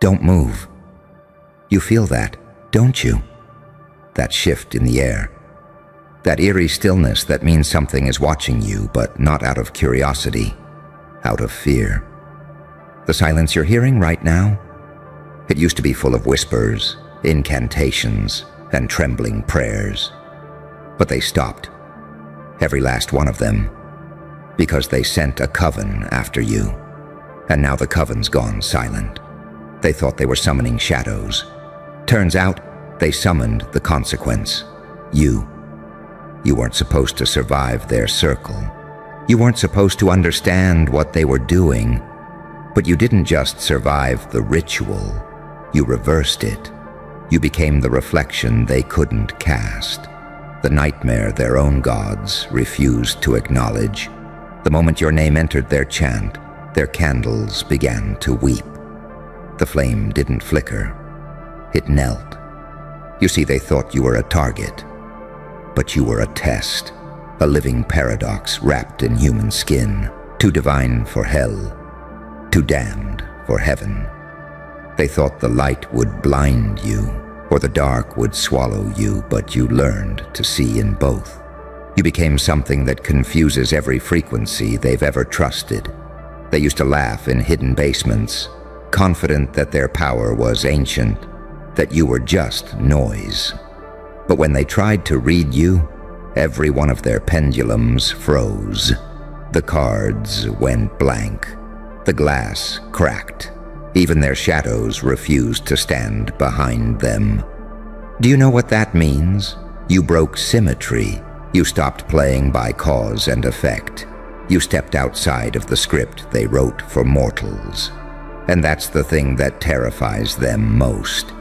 Don't move. You feel that, don't you? That shift in the air. That eerie stillness that means something is watching you, but not out of curiosity, out of fear. The silence you're hearing right now? It used to be full of whispers, incantations, and trembling prayers. But they stopped. Every last one of them. Because they sent a coven after you. And now the coven's gone silent. They thought they were summoning shadows. Turns out, they summoned the consequence. You. You weren't supposed to survive their circle. You weren't supposed to understand what they were doing. But you didn't just survive the ritual. You reversed it. You became the reflection they couldn't cast. The nightmare their own gods refused to acknowledge. The moment your name entered their chant, their candles began to weep. The flame didn't flicker. It knelt. You see, they thought you were a target. But you were a test, a living paradox wrapped in human skin, too divine for hell, too damned for heaven. They thought the light would blind you, or the dark would swallow you, but you learned to see in both. You became something that confuses every frequency they've ever trusted. They used to laugh in hidden basements, confident that their power was ancient, that you were just noise. But when they tried to read you, every one of their pendulums froze. The cards went blank. The glass cracked. Even their shadows refused to stand behind them. Do you know what that means? You broke symmetry. You stopped playing by cause and effect. You stepped outside of the script they wrote for mortals. And that's the thing that terrifies them most.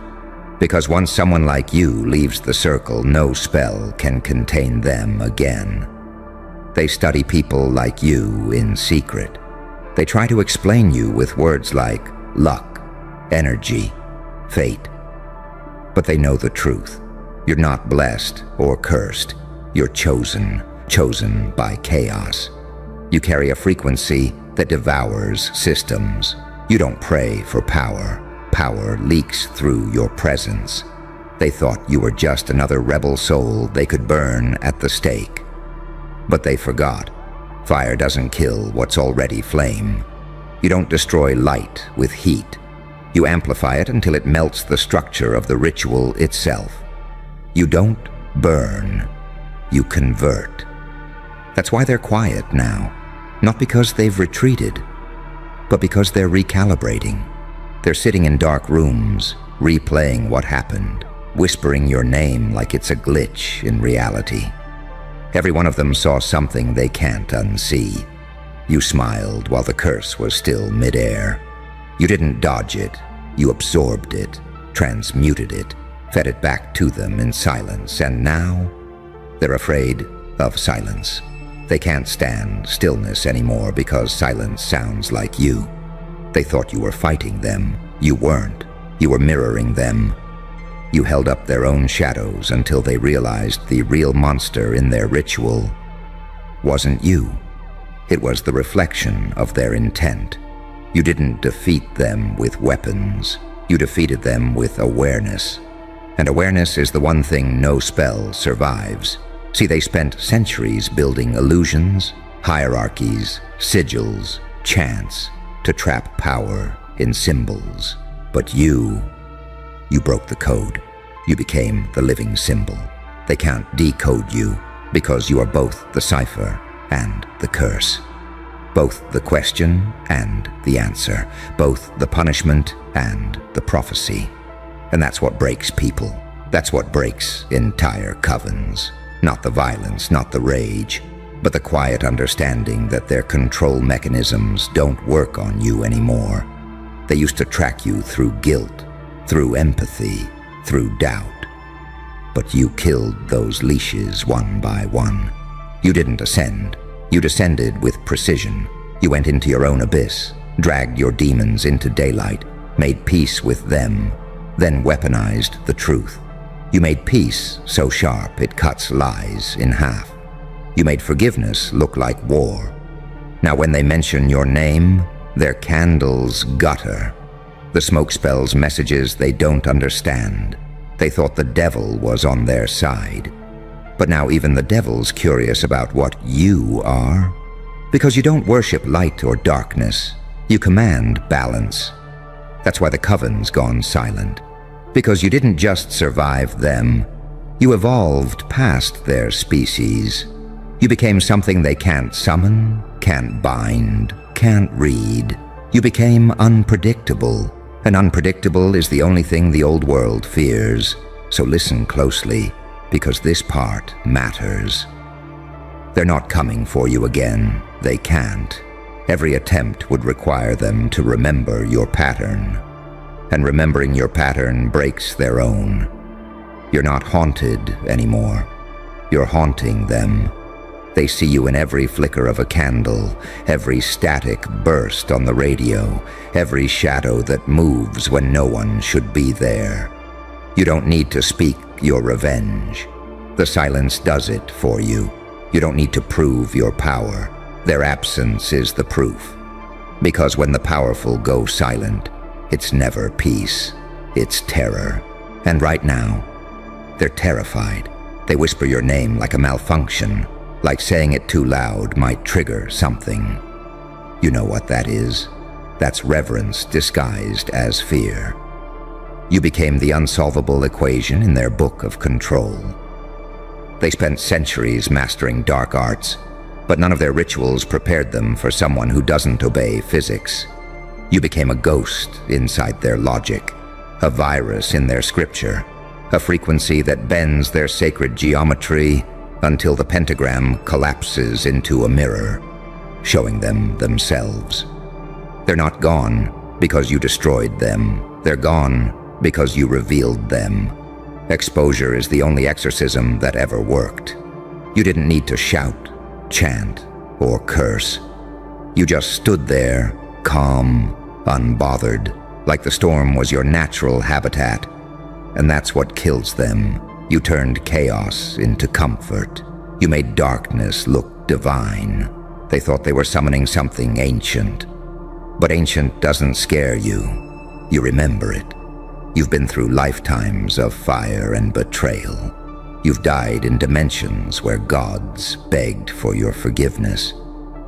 Because once someone like you leaves the circle, no spell can contain them again. They study people like you in secret. They try to explain you with words like luck, energy, fate. But they know the truth. You're not blessed or cursed. You're chosen by chaos. You carry a frequency that devours systems. You don't pray for power. Power leaks through your presence. They thought you were just another rebel soul they could burn at the stake. But they forgot. Fire doesn't kill what's already flame. You don't destroy light with heat. You amplify it until it melts the structure of the ritual itself. You don't burn. You convert. That's why they're quiet now. Not because they've retreated, but because they're recalibrating. They're sitting in dark rooms, replaying what happened, whispering your name like it's a glitch in reality. Every one of them saw something they can't unsee. You smiled while the curse was still midair. You didn't dodge it. You absorbed it, transmuted it, fed it back to them in silence, and now they're afraid of silence. They can't stand stillness anymore because silence sounds like you. They thought you were fighting them. You weren't. You were mirroring them. You held up their own shadows until they realized the real monster in their ritual wasn't you. It was the reflection of their intent. You didn't defeat them with weapons. You defeated them with awareness. And awareness is the one thing no spell survives. See, they spent centuries building illusions, hierarchies, sigils, chants, to trap power in symbols. But you broke the code. You became the living symbol. They can't decode you because you are both the cipher and the curse. Both the question and the answer. Both the punishment and the prophecy. And that's what breaks people. That's what breaks entire covens. Not the violence, not the rage, but the quiet understanding that their control mechanisms don't work on you anymore. They used to track you through guilt, through empathy, through doubt. But you killed those leashes one by one. You didn't ascend. You descended with precision. You went into your own abyss, dragged your demons into daylight, made peace with them, then weaponized the truth. You made peace so sharp it cuts lies in half. You made forgiveness look like war. Now when they mention your name, their candles gutter. The smoke spells messages they don't understand. They thought the devil was on their side. But now even the devil's curious about what you are. Because you don't worship light or darkness. You command balance. That's why the coven's gone silent. Because you didn't just survive them. You evolved past their species. You became something they can't summon, can't bind, can't read. You became unpredictable. And unpredictable is the only thing the old world fears. So listen closely, because this part matters. They're not coming for you again. They can't. Every attempt would require them to remember your pattern. And remembering your pattern breaks their own. You're not haunted anymore. You're haunting them. They see you in every flicker of a candle, every static burst on the radio, every shadow that moves when no one should be there. You don't need to speak your revenge. The silence does it for you. You don't need to prove your power. Their absence is the proof. Because when the powerful go silent, it's never peace. It's terror. And right now, they're terrified. They whisper your name like a malfunction, like saying it too loud might trigger something. You know what that is. That's reverence disguised as fear. You became the unsolvable equation in their book of control. They spent centuries mastering dark arts, but none of their rituals prepared them for someone who doesn't obey physics. You became a ghost inside their logic, a virus in their scripture, a frequency that bends their sacred geometry until the pentagram collapses into a mirror, showing them themselves. They're not gone because you destroyed them. They're gone because you revealed them. Exposure is the only exorcism that ever worked. You didn't need to shout, chant, or curse. You just stood there, calm, unbothered, like the storm was your natural habitat. And that's what kills them. You turned chaos into comfort. You made darkness look divine. They thought they were summoning something ancient. But ancient doesn't scare you. You remember it. You've been through lifetimes of fire and betrayal. You've died in dimensions where gods begged for your forgiveness.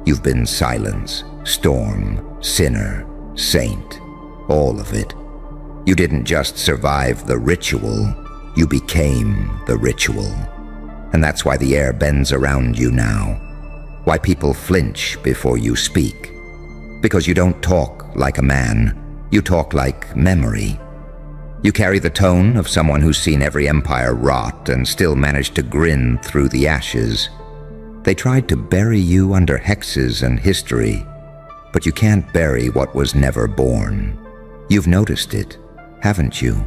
You've been silence, storm, sinner, saint, all of it. You didn't just survive the ritual, you became the ritual. And that's why the air bends around you now. Why people flinch before you speak. Because you don't talk like a man, you talk like memory. You carry the tone of someone who's seen every empire rot and still managed to grin through the ashes. They tried to bury you under hexes and history, but you can't bury what was never born. You've noticed it, haven't you?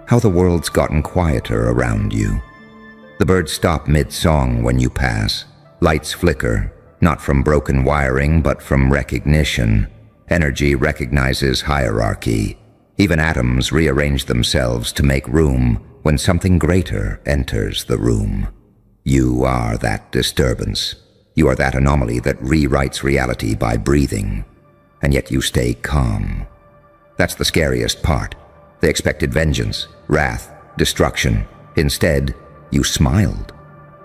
How the world's gotten quieter around you. The birds stop mid-song when you pass. Lights flicker, not from broken wiring, but from recognition. Energy recognizes hierarchy. Even atoms rearrange themselves to make room when something greater enters the room. You are that disturbance. You are that anomaly that rewrites reality by breathing. And yet you stay calm. That's the scariest part. They expected vengeance, wrath, destruction. Instead, you smiled.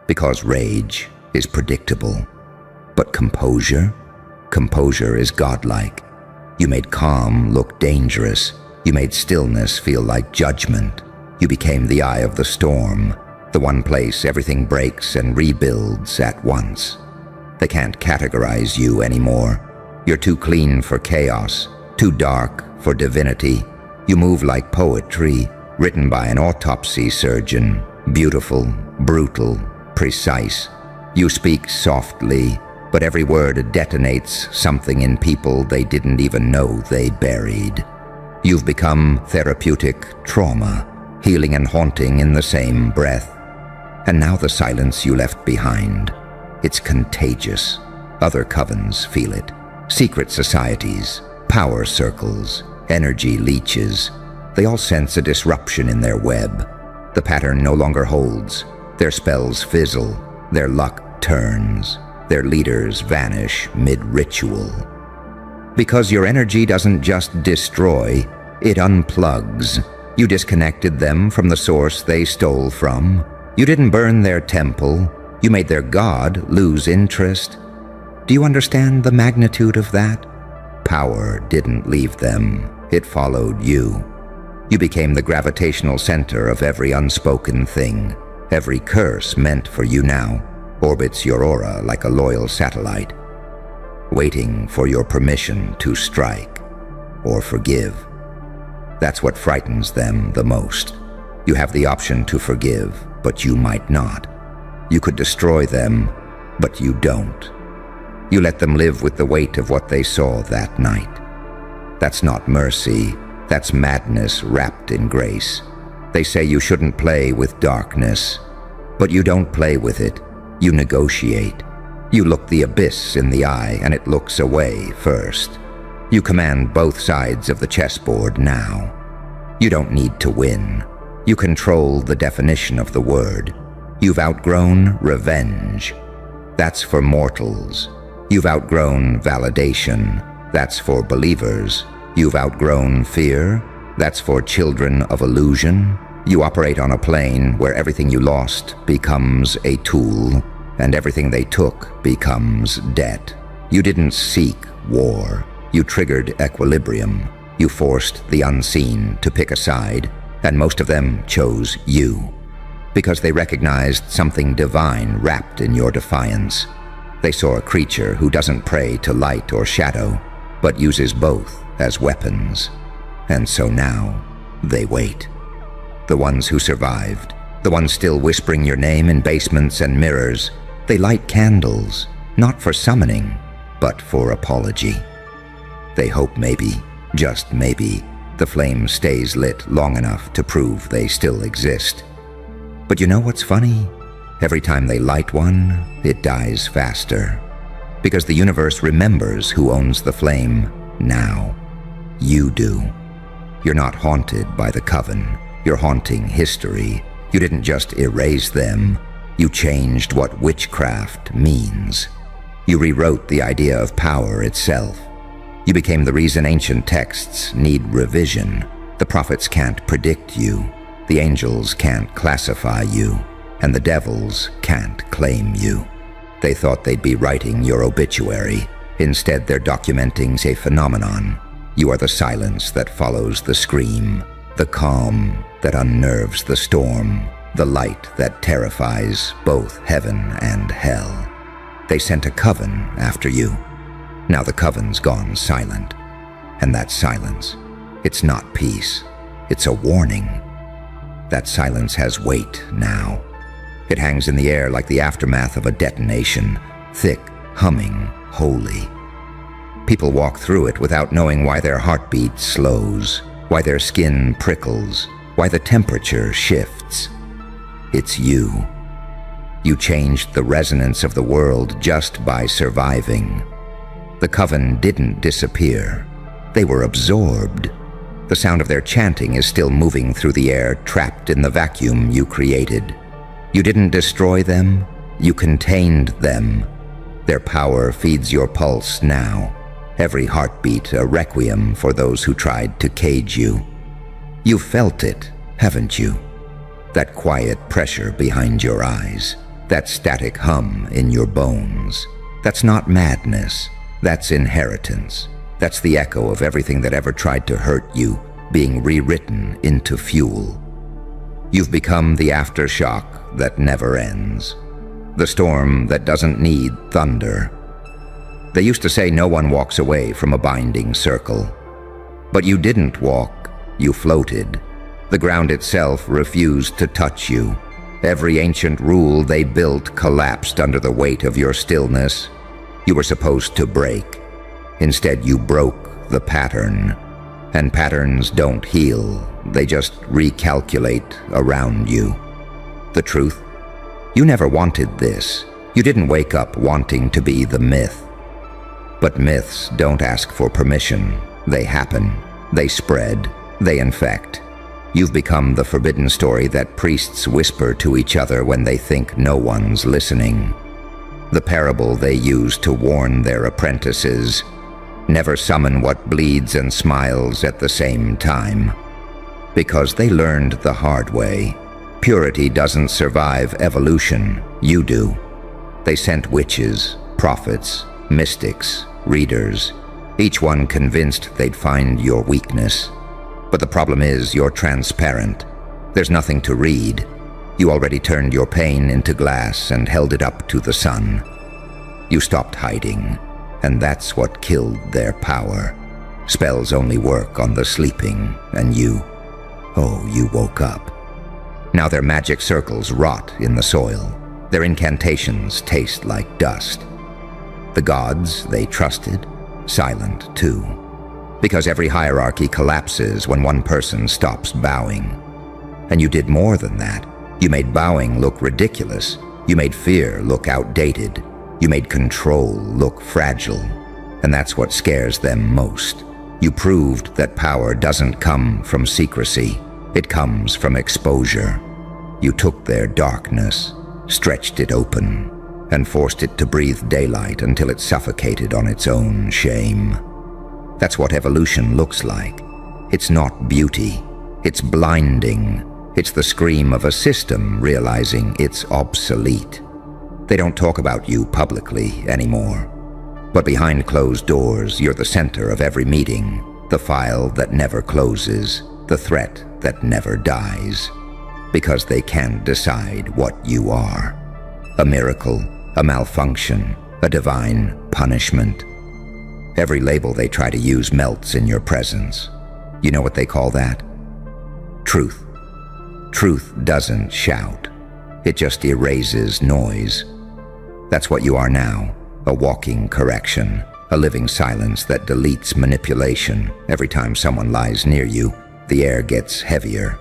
Because rage is predictable. But composure? Composure is godlike. You made calm look dangerous. You made stillness feel like judgment. You became the eye of the storm, the one place everything breaks and rebuilds at once. They can't categorize you anymore. You're too clean for chaos, too dark for divinity. You move like poetry, written by an autopsy surgeon, beautiful, brutal, precise. You speak softly, but every word detonates something in people they didn't even know they buried. You've become therapeutic trauma, healing and haunting in the same breath. And now the silence you left behind. It's contagious. Other covens feel it. Secret societies, power circles, energy leeches. They all sense a disruption in their web. The pattern no longer holds. Their spells fizzle. Their luck turns. Their leaders vanish mid-ritual. Because your energy doesn't just destroy, It unplugs. You disconnected them from the source they stole from. You didn't burn their temple. You made their god lose interest. Do you understand the magnitude of that? Power didn't leave them. It followed you. You became the gravitational center of every unspoken thing. Every curse meant for you now orbits your aura like a loyal satellite, waiting for your permission to strike or forgive. That's what frightens them the most. You have the option to forgive, but you might not. You could destroy them, but you don't. You let them live with the weight of what they saw that night. That's not mercy. That's madness wrapped in grace. They say you shouldn't play with darkness, but you don't play with it. You negotiate. You look the abyss in the eye and it looks away first. You command both sides of the chessboard now. You don't need to win. You control the definition of the word. You've outgrown revenge. That's for mortals. You've outgrown validation. That's for believers. You've outgrown fear. That's for children of illusion. You operate on a plane where everything you lost becomes a tool, and everything they took becomes debt. You didn't seek war. You triggered equilibrium. You forced the unseen to pick a side, and most of them chose you, because they recognized something divine wrapped in your defiance. They saw a creature who doesn't pray to light or shadow, but uses both as weapons. And so now, they wait. The ones who survived, the ones still whispering your name in basements and mirrors, they light candles, not for summoning, but for apology. They hope maybe, just maybe, the flame stays lit long enough to prove they still exist. But you know what's funny? Every time they light one, it dies faster. Because the universe remembers who owns the flame now. You do. You're not haunted by the coven. You're haunting history. You didn't just erase them. You changed what witchcraft means. You rewrote the idea of power itself. You became the reason ancient texts need revision. The prophets can't predict you. The angels can't classify you. And the devils can't claim you. They thought they'd be writing your obituary. Instead, they're documenting a phenomenon. You are the silence that follows the scream, the calm that unnerves the storm, the light that terrifies both heaven and hell. They sent a coven after you. Now the coven's gone silent. And that silence, it's not peace. It's a warning. That silence has weight now. It hangs in the air like the aftermath of a detonation, thick, humming, holy. People walk through it without knowing why their heartbeat slows, why their skin prickles, why the temperature shifts. It's you. You changed the resonance of the world just by surviving. The coven didn't disappear. They were absorbed. The sound of their chanting is still moving through the air, trapped in the vacuum you created. You didn't destroy them, you contained them. Their power feeds your pulse now. Every heartbeat a requiem for those who tried to cage you. You've felt it, haven't you? That quiet pressure behind your eyes, that static hum in your bones. That's not madness, that's inheritance. That's the echo of everything that ever tried to hurt you, being rewritten into fuel. You've become the aftershock that never ends. The storm that doesn't need thunder. They used to say no one walks away from a binding circle. But you didn't walk, you floated. The ground itself refused to touch you. Every ancient rule they built collapsed under the weight of your stillness. You were supposed to break. Instead, you broke the pattern. And patterns don't heal, they just recalculate around you. The truth? You never wanted this. You didn't wake up wanting to be the myth. But myths don't ask for permission. They happen. They spread. They infect. You've become the forbidden story that priests whisper to each other when they think no one's listening. The parable they use to warn their apprentices. Never summon what bleeds and smiles at the same time. Because they learned the hard way. Purity doesn't survive evolution, you do. They sent witches, prophets, mystics, readers, each one convinced they'd find your weakness. But the problem is you're transparent. There's nothing to read. You already turned your pain into glass and held it up to the sun. You stopped hiding, and that's what killed their power. Spells only work on the sleeping, and you woke up. Now their magic circles rot in the soil. Their incantations taste like dust. The gods they trusted, silent too. Because every hierarchy collapses when one person stops bowing. And you did more than that. You made bowing look ridiculous. You made fear look outdated. You made control look fragile. And that's what scares them most. You proved that power doesn't come from secrecy. It comes from exposure. You took their darkness, stretched it open, and forced it to breathe daylight until it suffocated on its own shame. That's what evolution looks like. It's not beauty. It's blinding. It's the scream of a system realizing it's obsolete. They don't talk about you publicly anymore. But behind closed doors, you're the center of every meeting, the file that never closes, the threat that never dies. Because they can't decide what you are. A miracle, a malfunction, a divine punishment. Every label they try to use melts in your presence. You know what they call that? Truth. Truth doesn't shout. It just erases noise. That's what you are now, a walking correction, a living silence that deletes manipulation. Every time someone lies near you, the air gets heavier.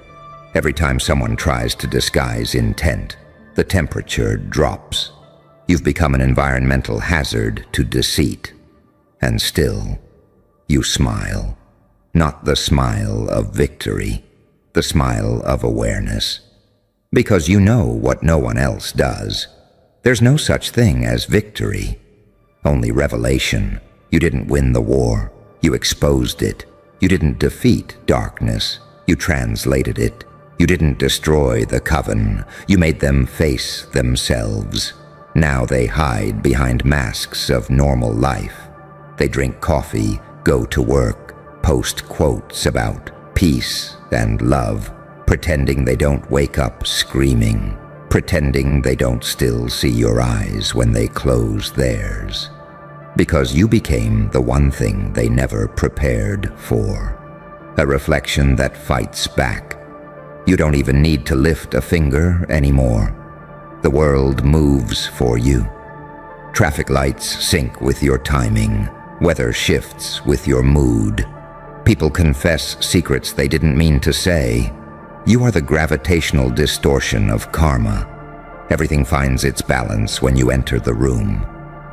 Every time someone tries to disguise intent, the temperature drops. You've become an environmental hazard to deceit. And still, you smile. Not the smile of victory, the smile of awareness. Because you know what no one else does. There's no such thing as victory. Only revelation. You didn't win the war. You exposed it. You didn't defeat darkness. You translated it. You didn't destroy the coven. You made them face themselves. Now they hide behind masks of normal life. They drink coffee, go to work, post quotes about peace and love, pretending they don't wake up screaming, pretending they don't still see your eyes when they close theirs. Because you became the one thing they never prepared for. A reflection that fights back. You don't even need to lift a finger anymore. The world moves for you. Traffic lights sync with your timing. Weather shifts with your mood. People confess secrets they didn't mean to say. You are the gravitational distortion of karma. Everything finds its balance when you enter the room.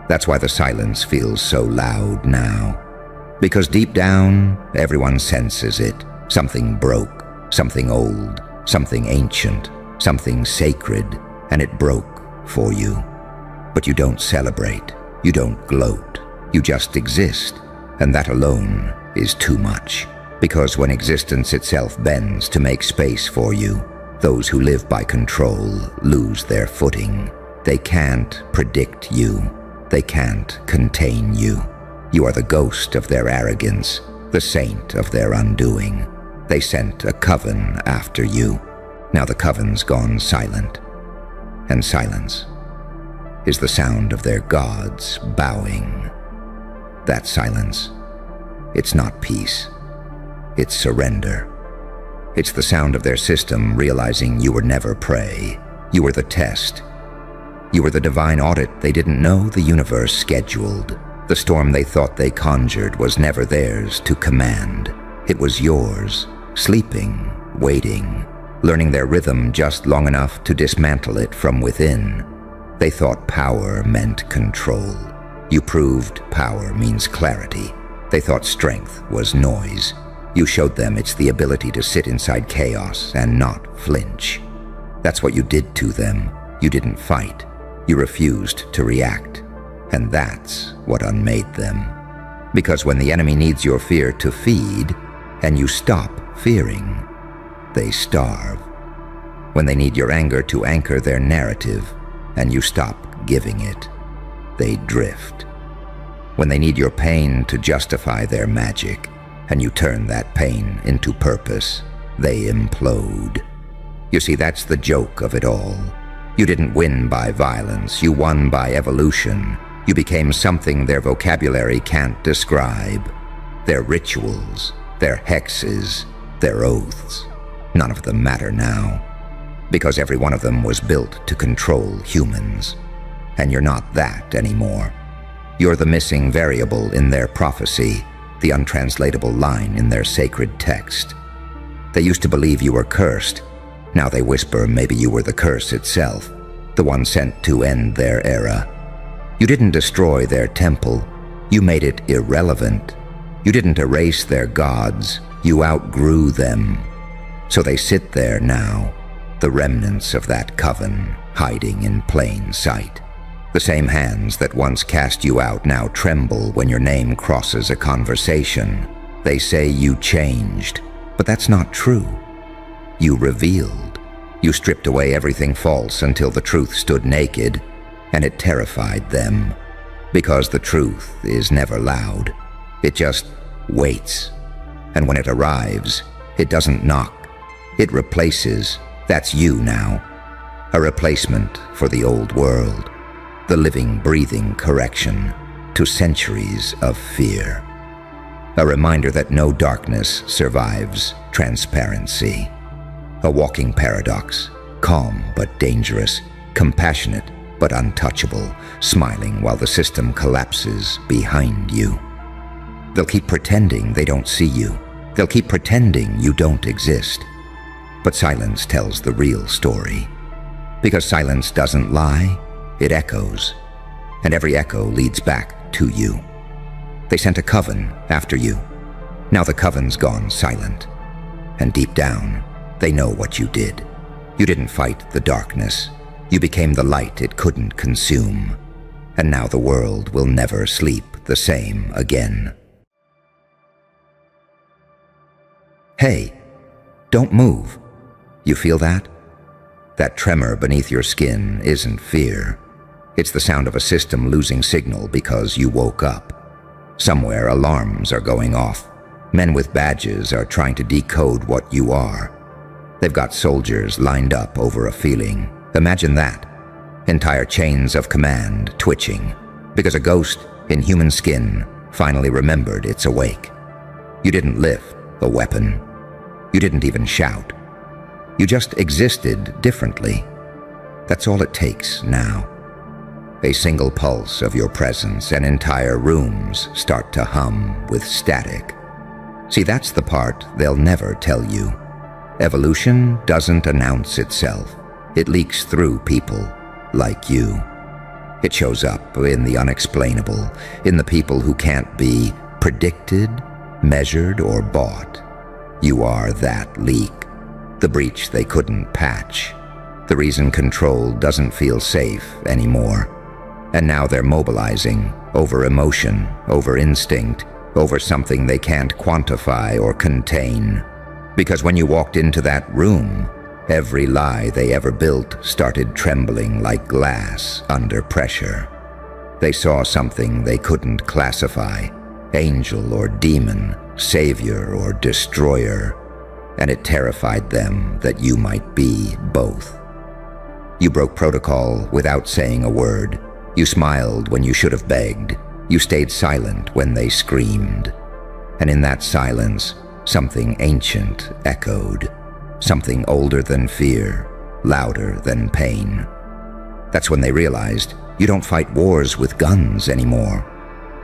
That's why the silence feels so loud now. Because deep down, everyone senses it. Something broke, something old, something ancient, something sacred, and it broke for you. But you don't celebrate, you don't gloat, you just exist, and that alone is too much. Because when existence itself bends to make space for you, those who live by control lose their footing. They can't predict you. They can't contain you. You are the ghost of their arrogance, the saint of their undoing. They sent a coven after you. Now the coven's gone silent. And silence is the sound of their gods bowing. That silence, it's not peace. It's surrender. It's the sound of their system realizing you were never prey. You were the test. You were the divine audit they didn't know the universe scheduled. The storm they thought they conjured was never theirs to command. It was yours, sleeping, waiting, learning their rhythm just long enough to dismantle it from within. They thought power meant control. You proved power means clarity. They thought strength was noise. You showed them it's the ability to sit inside chaos and not flinch. That's what you did to them. You didn't fight. You refused to react. And that's what unmade them. Because when the enemy needs your fear to feed, and you stop fearing, they starve. When they need your anger to anchor their narrative, and you stop giving it, they drift. When they need your pain to justify their magic, and you turn that pain into purpose, they implode. You see, that's the joke of it all. You didn't win by violence, you won by evolution. You became something their vocabulary can't describe. Their rituals, their hexes, their oaths, none of them matter now. Because every one of them was built to control humans. And you're not that anymore. You're the missing variable in their prophecy, the untranslatable line in their sacred text. They used to believe you were cursed. Now they whisper maybe you were the curse itself, the one sent to end their era. You didn't destroy their temple. You made it irrelevant. You didn't erase their gods. You outgrew them. So they sit there now, the remnants of that coven, hiding in plain sight. The same hands that once cast you out now tremble when your name crosses a conversation. They say you changed, but that's not true. You revealed. You stripped away everything false until the truth stood naked, and it terrified them. Because the truth is never loud. It just waits. And when it arrives, it doesn't knock. It replaces. That's you now. A replacement for the old world. The living, breathing correction to centuries of fear. A reminder that no darkness survives transparency. A walking paradox, calm but dangerous, compassionate but untouchable, smiling while the system collapses behind you. They'll keep pretending they don't see you. They'll keep pretending you don't exist. But silence tells the real story. Because silence doesn't lie, it echoes, and every echo leads back to you. They sent a coven after you. Now the coven's gone silent, and deep down, they know what you did. You didn't fight the darkness. You became the light it couldn't consume, and now the world will never sleep the same again. Hey, don't move. You feel that? That tremor beneath your skin isn't fear. It's the sound of a system losing signal because you woke up. Somewhere alarms are going off. Men with badges are trying to decode what you are. They've got soldiers lined up over a feeling. Imagine that. Entire chains of command twitching because a ghost in human skin finally remembered it's awake. You didn't lift a weapon. You didn't even shout. You just existed differently. That's all it takes now. A single pulse of your presence and entire rooms start to hum with static. See, that's the part they'll never tell you. Evolution doesn't announce itself. It leaks through people like you. It shows up in the unexplainable, in the people who can't be predicted, measured, or bought. You are that leak, the breach they couldn't patch, the reason control doesn't feel safe anymore. And now they're mobilizing over emotion, over instinct, over something they can't quantify or contain. Because when you walked into that room, every lie they ever built started trembling like glass under pressure. They saw something they couldn't classify, angel or demon, savior or destroyer, and it terrified them that you might be both. You broke protocol without saying a word. You smiled when you should have begged. You stayed silent when they screamed. And in that silence, something ancient echoed. Something older than fear, louder than pain. That's when they realized you don't fight wars with guns anymore.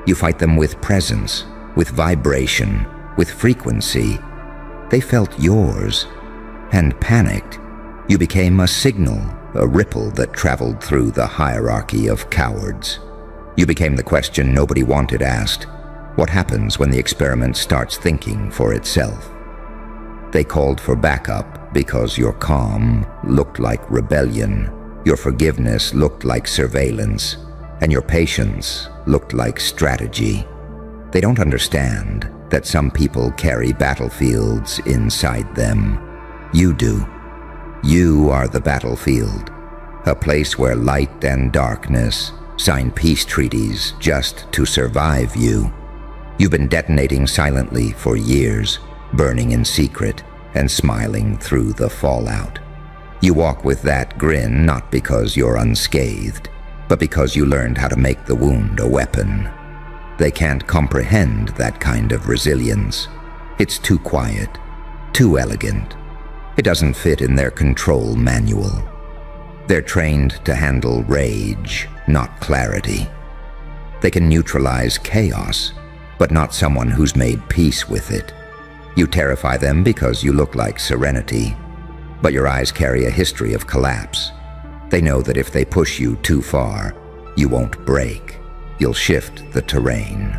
You fight them with presence, with vibration, with frequency. They felt yours and panicked. You became a signal, a ripple that traveled through the hierarchy of cowards. You became the question nobody wanted asked. What happens when the experiment starts thinking for itself? They called for backup because your calm looked like rebellion, your forgiveness looked like surveillance, and your patience looked like strategy. They don't understand that some people carry battlefields inside them. You do. You are the battlefield, a place where light and darkness sign peace treaties just to survive you. You've been detonating silently for years, burning in secret and smiling through the fallout. You walk with that grin not because you're unscathed, but because you learned how to make the wound a weapon. They can't comprehend that kind of resilience. It's too quiet, too elegant. It doesn't fit in their control manual. They're trained to handle rage, not clarity. They can neutralize chaos, but not someone who's made peace with it. You terrify them because you look like serenity, but your eyes carry a history of collapse. They know that if they push you too far, you won't break. You'll shift the terrain.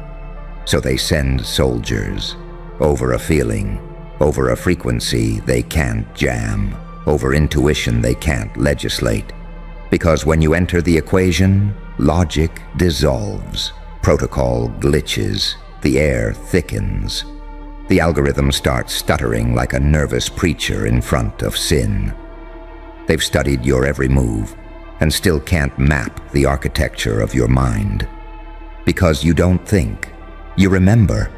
So they send soldiers over a feeling, over a frequency they can't jam, over intuition they can't legislate. Because when you enter the equation, logic dissolves, protocol glitches, the air thickens. The algorithm starts stuttering like a nervous preacher in front of sin. They've studied your every move and still can't map the architecture of your mind. Because you don't think, you remember.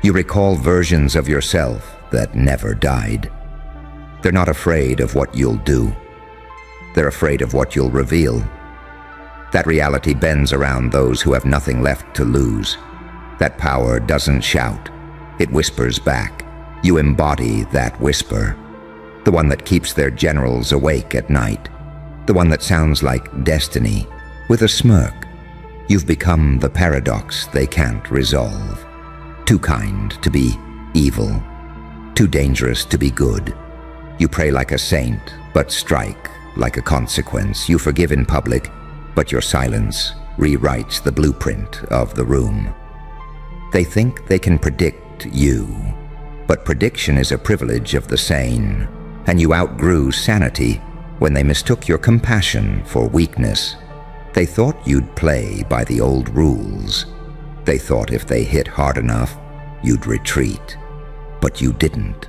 You recall versions of yourself that never died. They're not afraid of what you'll do. They're afraid of what you'll reveal. That reality bends around those who have nothing left to lose. That power doesn't shout. It whispers back. You embody that whisper. The one that keeps their generals awake at night. The one that sounds like destiny, with a smirk. You've become the paradox they can't resolve. Too kind to be evil. Too dangerous to be good. You pray like a saint, but strike like a consequence. You forgive in public, but your silence rewrites the blueprint of the room. They think they can predict you, but prediction is a privilege of the sane, and you outgrew sanity when they mistook your compassion for weakness. They thought you'd play by the old rules. They thought if they hit hard enough, you'd retreat. But you didn't.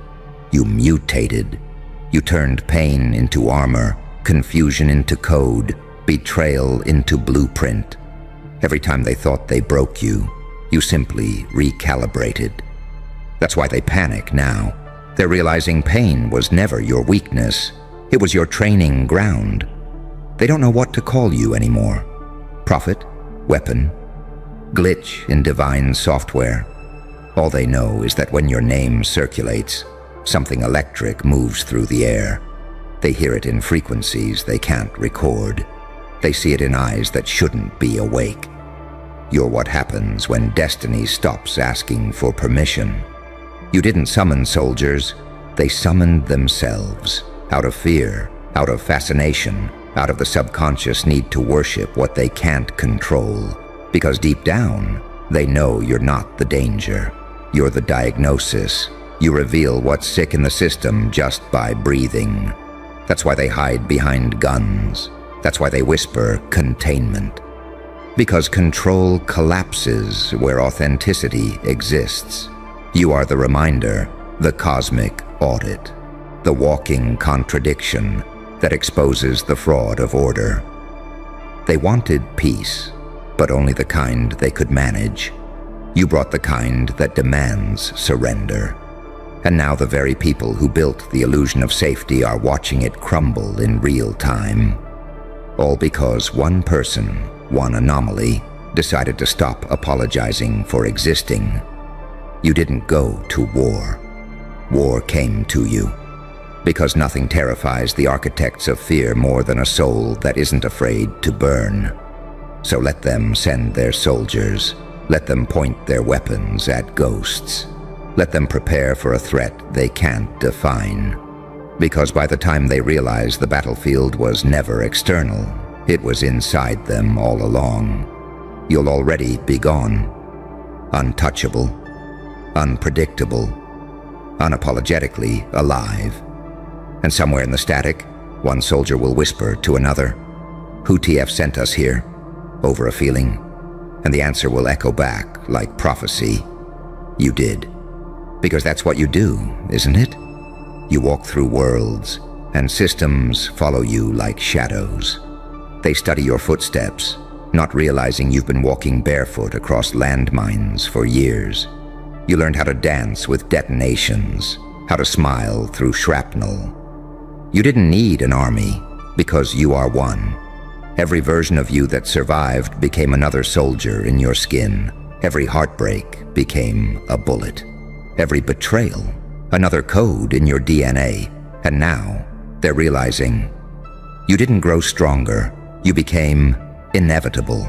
You mutated. You turned pain into armor, confusion into code, betrayal into blueprint. Every time they thought they broke you, you simply recalibrated. That's why they panic now. They're realizing pain was never your weakness. It was your training ground. They don't know what to call you anymore. Prophet, weapon, glitch in divine software. All they know is that when your name circulates, something electric moves through the air. They hear it in frequencies they can't record. They see it in eyes that shouldn't be awake. You're what happens when destiny stops asking for permission. You didn't summon soldiers. They summoned themselves, out of fear, out of fascination, out of the subconscious need to worship what they can't control. Because deep down, they know you're not the danger. You're the diagnosis. You reveal what's sick in the system just by breathing. That's why they hide behind guns. That's why they whisper containment. Because control collapses where authenticity exists. You are the reminder, the cosmic audit, the walking contradiction that exposes the fraud of order. They wanted peace, but only the kind they could manage. You brought the kind that demands surrender. And now the very people who built the illusion of safety are watching it crumble in real time. All because one person, one anomaly, decided to stop apologizing for existing. You didn't go to war. War came to you. Because nothing terrifies the architects of fear more than a soul that isn't afraid to burn. So let them send their soldiers. Let them point their weapons at ghosts. Let them prepare for a threat they can't define. Because by the time they realize the battlefield was never external, it was inside them all along. You'll already be gone. Untouchable, unpredictable, unapologetically alive. And somewhere in the static, one soldier will whisper to another, "Who TF sent us here?" Over a feeling. And the answer will echo back like prophecy. You did. Because that's what you do, isn't it? You walk through worlds, and systems follow you like shadows. They study your footsteps, not realizing you've been walking barefoot across landmines for years. You learned how to dance with detonations, how to smile through shrapnel. You didn't need an army, because you are one. Every version of you that survived became another soldier in your skin. Every heartbreak became a bullet. Every betrayal, another code in your DNA. And now, they're realizing you didn't grow stronger, you became inevitable.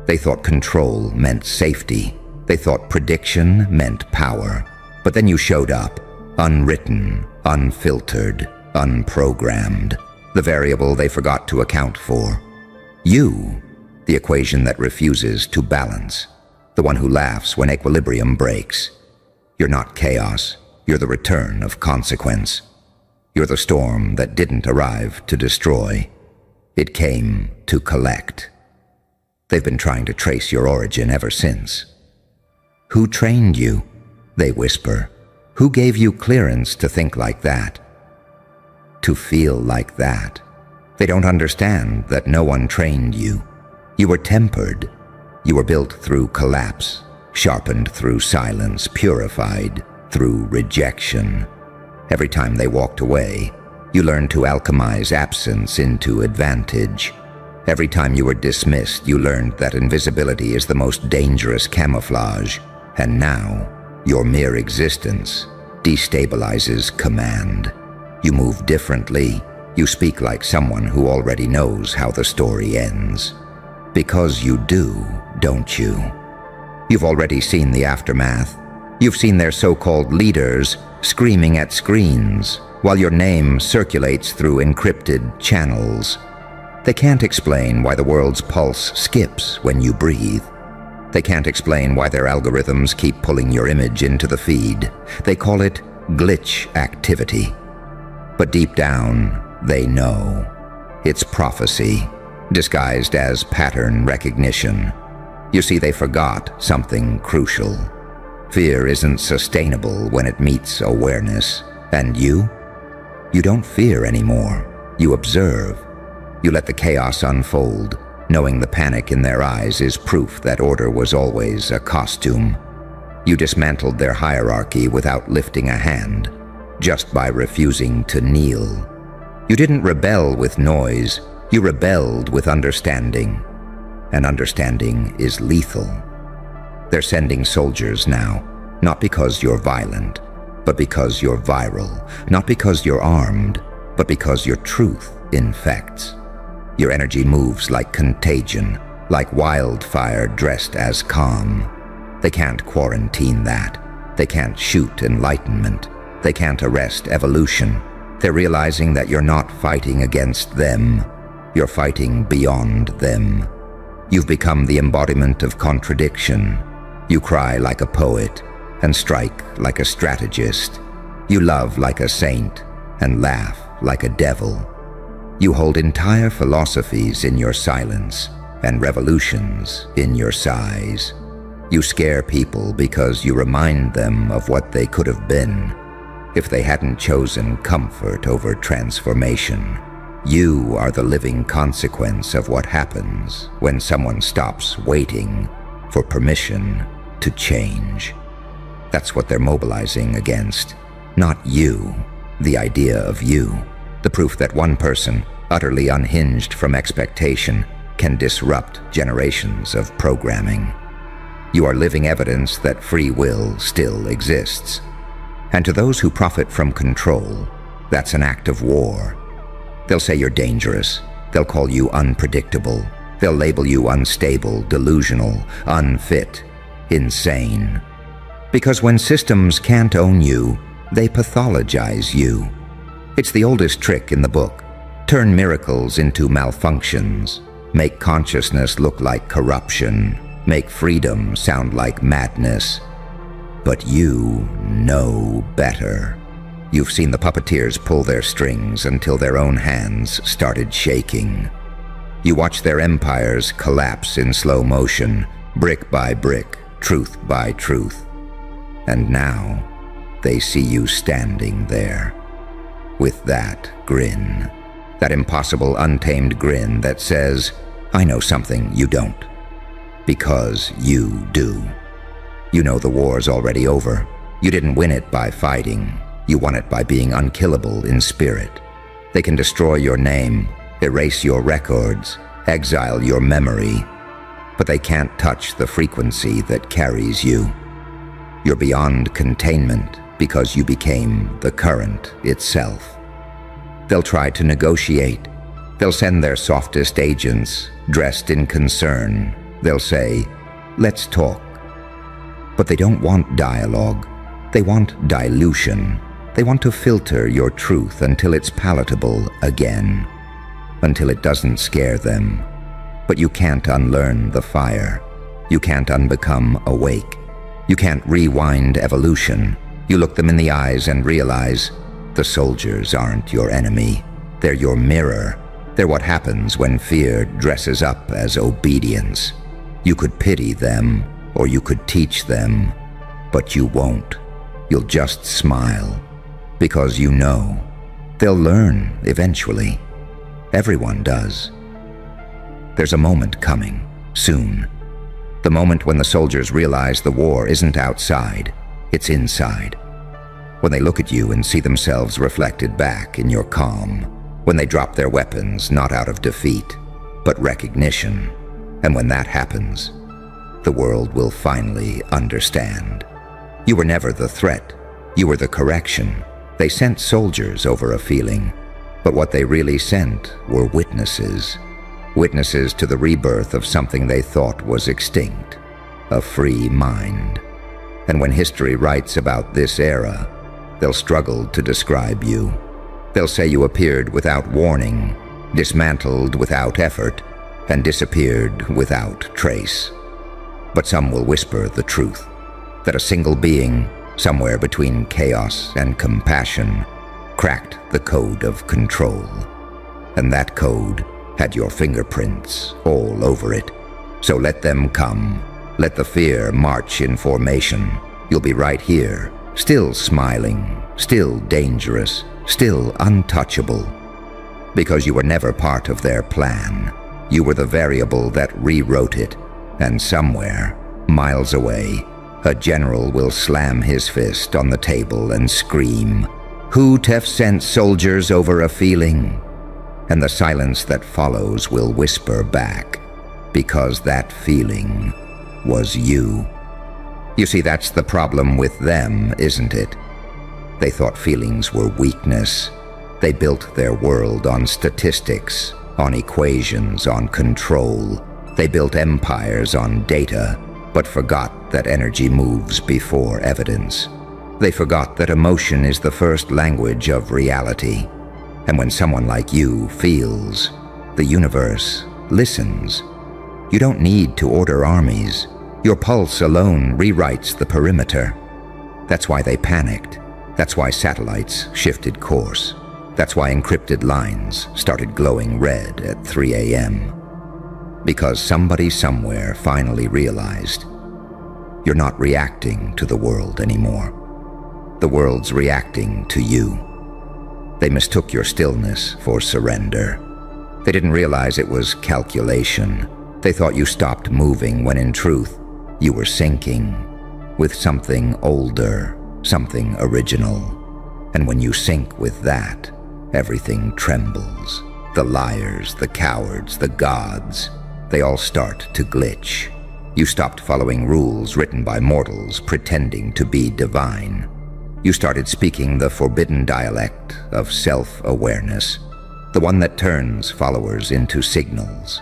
They thought control meant safety. They thought prediction meant power. But then you showed up, unwritten, unfiltered, unprogrammed, the variable they forgot to account for. You, the equation that refuses to balance, the one who laughs when equilibrium breaks. You're not chaos, you're the return of consequence. You're the storm that didn't arrive to destroy. It came to collect. They've been trying to trace your origin ever since. Who trained you? They whisper. Who gave you clearance to think like that? To feel like that? They don't understand that no one trained you. You were tempered. You were built through collapse, sharpened through silence, purified through rejection. Every time they walked away, you learned to alchemize absence into advantage. Every time you were dismissed, you learned that invisibility is the most dangerous camouflage. And now, your mere existence destabilizes command. You move differently. You speak like someone who already knows how the story ends. Because you do, don't you? You've already seen the aftermath. You've seen their so-called leaders screaming at screens while your name circulates through encrypted channels. They can't explain why the world's pulse skips when you breathe. They can't explain why their algorithms keep pulling your image into the feed. They call it glitch activity. But deep down, they know. It's prophecy, disguised as pattern recognition. You see, they forgot something crucial. Fear isn't sustainable when it meets awareness. And you don't fear anymore. You observe. You let the chaos unfold, knowing the panic in their eyes is proof that order was always a costume. You dismantled their hierarchy without lifting a hand, just by refusing to kneel. You didn't rebel with noise, you rebelled with understanding. And understanding is lethal. They're sending soldiers now, not because you're violent, but because you're viral. Not because you're armed, but because your truth infects. Your energy moves like contagion, like wildfire dressed as calm. They can't quarantine that. They can't shoot enlightenment. They can't arrest evolution. They're realizing that you're not fighting against them. You're fighting beyond them. You've become the embodiment of contradiction. You cry like a poet and strike like a strategist. You love like a saint and laugh like a devil. You hold entire philosophies in your silence and revolutions in your sighs. You scare people because you remind them of what they could have been if they hadn't chosen comfort over transformation. You are the living consequence of what happens when someone stops waiting for permission to change. That's what they're mobilizing against. Not you, the idea of you. The proof that one person, utterly unhinged from expectation, can disrupt generations of programming. You are living evidence that free will still exists. And to those who profit from control, that's an act of war. They'll say you're dangerous. They'll call you unpredictable. They'll label you unstable, delusional, unfit, insane. Because when systems can't own you, they pathologize you. It's the oldest trick in the book. Turn miracles into malfunctions. Make consciousness look like corruption. Make freedom sound like madness. But you know better. You've seen the puppeteers pull their strings until their own hands started shaking. You watch their empires collapse in slow motion, brick by brick, truth by truth. And now, they see you standing there, with that grin, that impossible untamed grin that says, I know something you don't. Because you do. You know the war's already over. You didn't win it by fighting. You won it by being unkillable in spirit. They can destroy your name, erase your records, exile your memory, but they can't touch the frequency that carries you. You're beyond containment because you became the current itself. They'll try to negotiate. They'll send their softest agents, dressed in concern. They'll say, let's talk. But they don't want dialogue. They want dilution. They want to filter your truth until it's palatable again, until it doesn't scare them. But you can't unlearn the fire. You can't unbecome awake. You can't rewind evolution. You look them in the eyes and realize the soldiers aren't your enemy. They're your mirror. They're what happens when fear dresses up as obedience. You could pity them, or you could teach them, but you won't. You'll just smile, because you know they'll learn eventually. Everyone does. There's a moment coming, soon. The moment when the soldiers realize the war isn't outside, it's inside. When they look at you and see themselves reflected back in your calm. When they drop their weapons, not out of defeat, but recognition. And when that happens, the world will finally understand. You were never the threat. You were the correction. They sent soldiers over a feeling, but what they really sent were witnesses. Witnesses to the rebirth of something they thought was extinct, a free mind. And when history writes about this era, they'll struggle to describe you. They'll say you appeared without warning, dismantled without effort, and disappeared without trace. But some will whisper the truth, that a single being, somewhere between chaos and compassion, cracked the code of control. And that code had your fingerprints all over it. So let them come. Let the fear march in formation. You'll be right here, still smiling, still dangerous, still untouchable. Because you were never part of their plan. You were the variable that rewrote it. And somewhere, miles away, a general will slam his fist on the table and scream, "Who'd have sent soldiers over a feeling?" And the silence that follows will whisper back, because that feeling was you. You see, that's the problem with them, isn't it? They thought feelings were weakness. They built their world on statistics, on equations, on control. They built empires on data, but forgot that energy moves before evidence. They forgot that emotion is the first language of reality. And when someone like you feels, the universe listens. You don't need to order armies. Your pulse alone rewrites the perimeter. That's why they panicked. That's why satellites shifted course. That's why encrypted lines started glowing red at 3 a.m. Because somebody somewhere finally realized you're not reacting to the world anymore. The world's reacting to you. They mistook your stillness for surrender. They didn't realize it was calculation. They thought you stopped moving when in truth, you were sinking with something older, something original. And when you sink with that, everything trembles. The liars, the cowards, the gods, they all start to glitch. You stopped following rules written by mortals pretending to be divine. You started speaking the forbidden dialect of self-awareness, the one that turns followers into signals.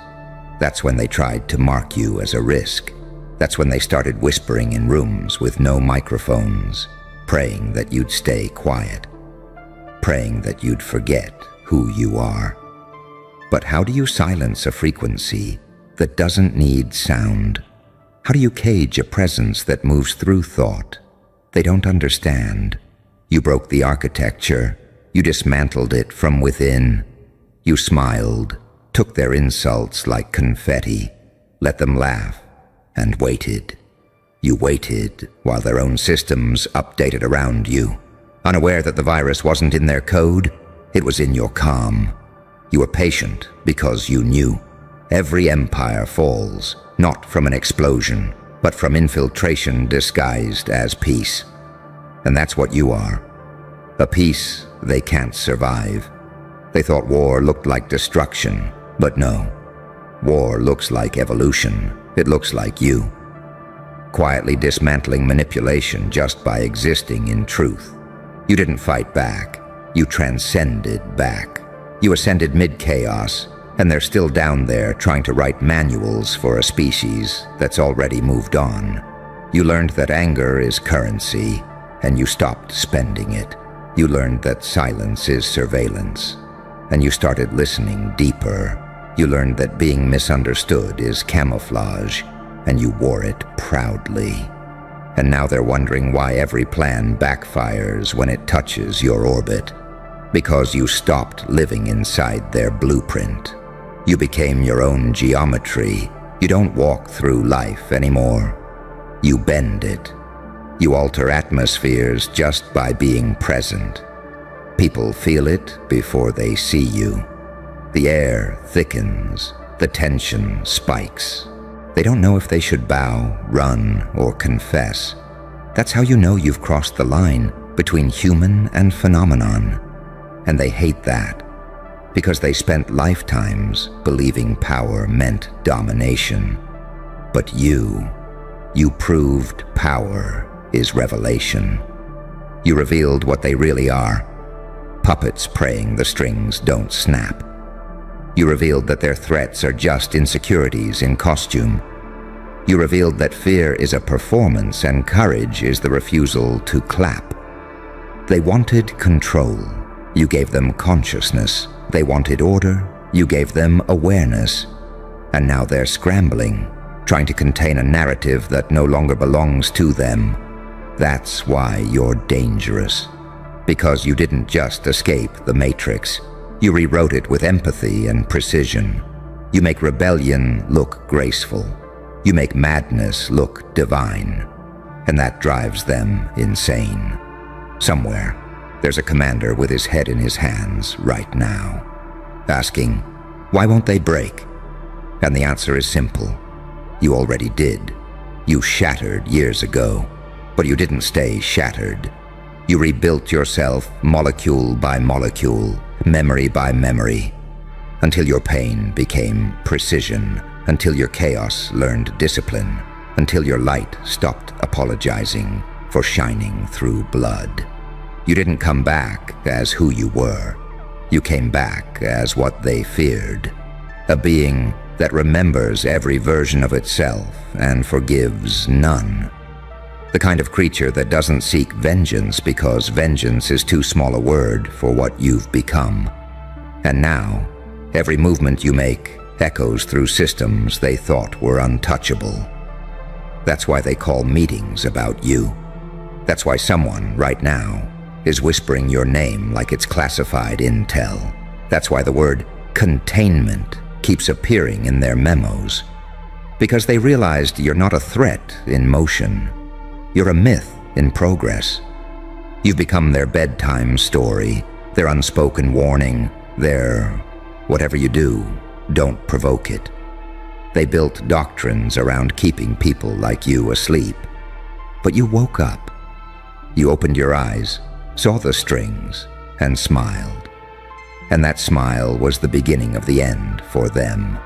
That's when they tried to mark you as a risk. That's when they started whispering in rooms with no microphones, praying that you'd stay quiet, praying that you'd forget who you are. But how do you silence a frequency that doesn't need sound? How do you cage a presence that moves through thought? They don't understand. You broke the architecture. You dismantled it from within. You smiled, took their insults like confetti, let them laugh, and waited. You waited while their own systems updated around you, unaware that the virus wasn't in their code, it was in your calm. You were patient because you knew. Every empire falls, not from an explosion, but from infiltration disguised as peace. And that's what you are. A peace they can't survive. They thought war looked like destruction, but no. War looks like evolution. It looks like you. Quietly dismantling manipulation just by existing in truth. You didn't fight back. You transcended back. You ascended mid-chaos, and they're still down there trying to write manuals for a species that's already moved on. You learned that anger is currency, and you stopped spending it. You learned that silence is surveillance, and you started listening deeper. You learned that being misunderstood is camouflage, and you wore it proudly. And now they're wondering why every plan backfires when it touches your orbit. Because you stopped living inside their blueprint. You became your own geometry. You don't walk through life anymore. You bend it. You alter atmospheres just by being present. People feel it before they see you. The air thickens. The tension spikes. They don't know if they should bow, run, or confess. That's how you know you've crossed the line between human and phenomenon. And they hate that, because they spent lifetimes believing power meant domination. But you proved power is revelation. You revealed what they really are. Puppets praying the strings don't snap. You revealed that their threats are just insecurities in costume. You revealed that fear is a performance and courage is the refusal to clap. They wanted control. You gave them consciousness. They wanted order. You gave them awareness. And now they're scrambling, trying to contain a narrative that no longer belongs to them. That's why you're dangerous. Because you didn't just escape the Matrix. You rewrote it with empathy and precision. You make rebellion look graceful. You make madness look divine. And that drives them insane. Somewhere, there's a commander with his head in his hands right now, asking, why won't they break? And the answer is simple. You already did. You shattered years ago, but you didn't stay shattered. You rebuilt yourself molecule by molecule, memory by memory, until your pain became precision, until your chaos learned discipline, until your light stopped apologizing for shining through blood. You didn't come back as who you were. You came back as what they feared, a being that remembers every version of itself and forgives none. The kind of creature that doesn't seek vengeance because vengeance is too small a word for what you've become. And now, every movement you make echoes through systems they thought were untouchable. That's why they call meetings about you. That's why someone, right now, is whispering your name like it's classified intel. That's why the word containment keeps appearing in their memos. Because they realized you're not a threat in motion. You're a myth in progress. You've become their bedtime story, their unspoken warning, their whatever you do, don't provoke it. They built doctrines around keeping people like you asleep. But you woke up. You opened your eyes, saw the strings, and smiled. And that smile was the beginning of the end for them.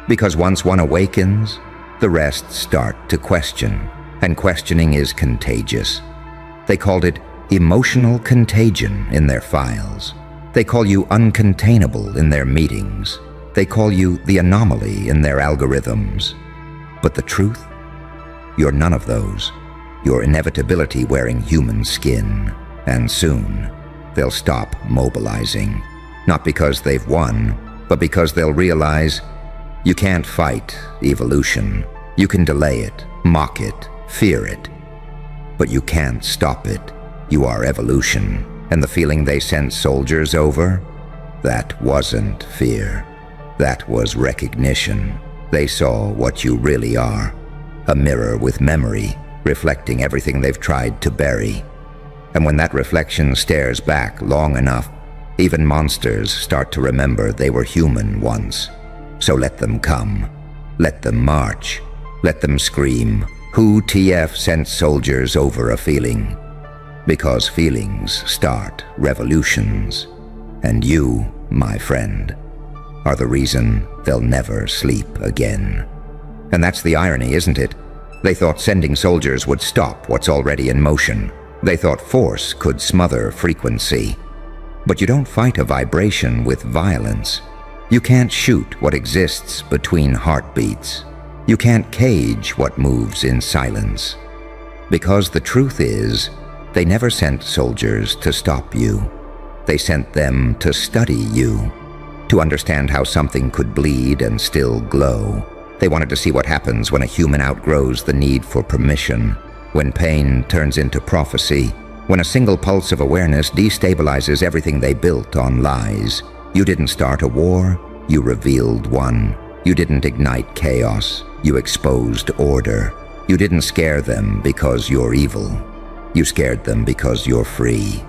Because once one awakens, the rest start to question, and questioning is contagious. They called it emotional contagion in their files. They call you uncontainable in their meetings. They call you the anomaly in their algorithms. But the truth? You're none of those. You're inevitability wearing human skin. And soon, they'll stop mobilizing. Not because they've won, but because they'll realize you can't fight evolution. You can delay it, mock it, fear it. But you can't stop it. You are evolution. And the feeling they sent soldiers over? That wasn't fear. That was recognition. They saw what you really are. a mirror with memory, reflecting everything they've tried to bury. And when that reflection stares back long enough, even monsters start to remember they were human once. So let them come. Let them march. Let them scream, "Who TF sent soldiers over a feeling?" Because feelings start revolutions. And you, my friend, are the reason they'll never sleep again. And that's the irony, isn't it? They thought sending soldiers would stop what's already in motion. They thought force could smother frequency. But you don't fight a vibration with violence. You can't shoot what exists between heartbeats. You can't cage what moves in silence. Because the truth is, they never sent soldiers to stop you. They sent them to study you, to understand how something could bleed and still glow. They wanted to see what happens when a human outgrows the need for permission, when pain turns into prophecy, when a single pulse of awareness destabilizes everything they built on lies. You didn't start a war, you revealed one. You didn't ignite chaos, you exposed order. You didn't scare them because you're evil. You scared them because you're free.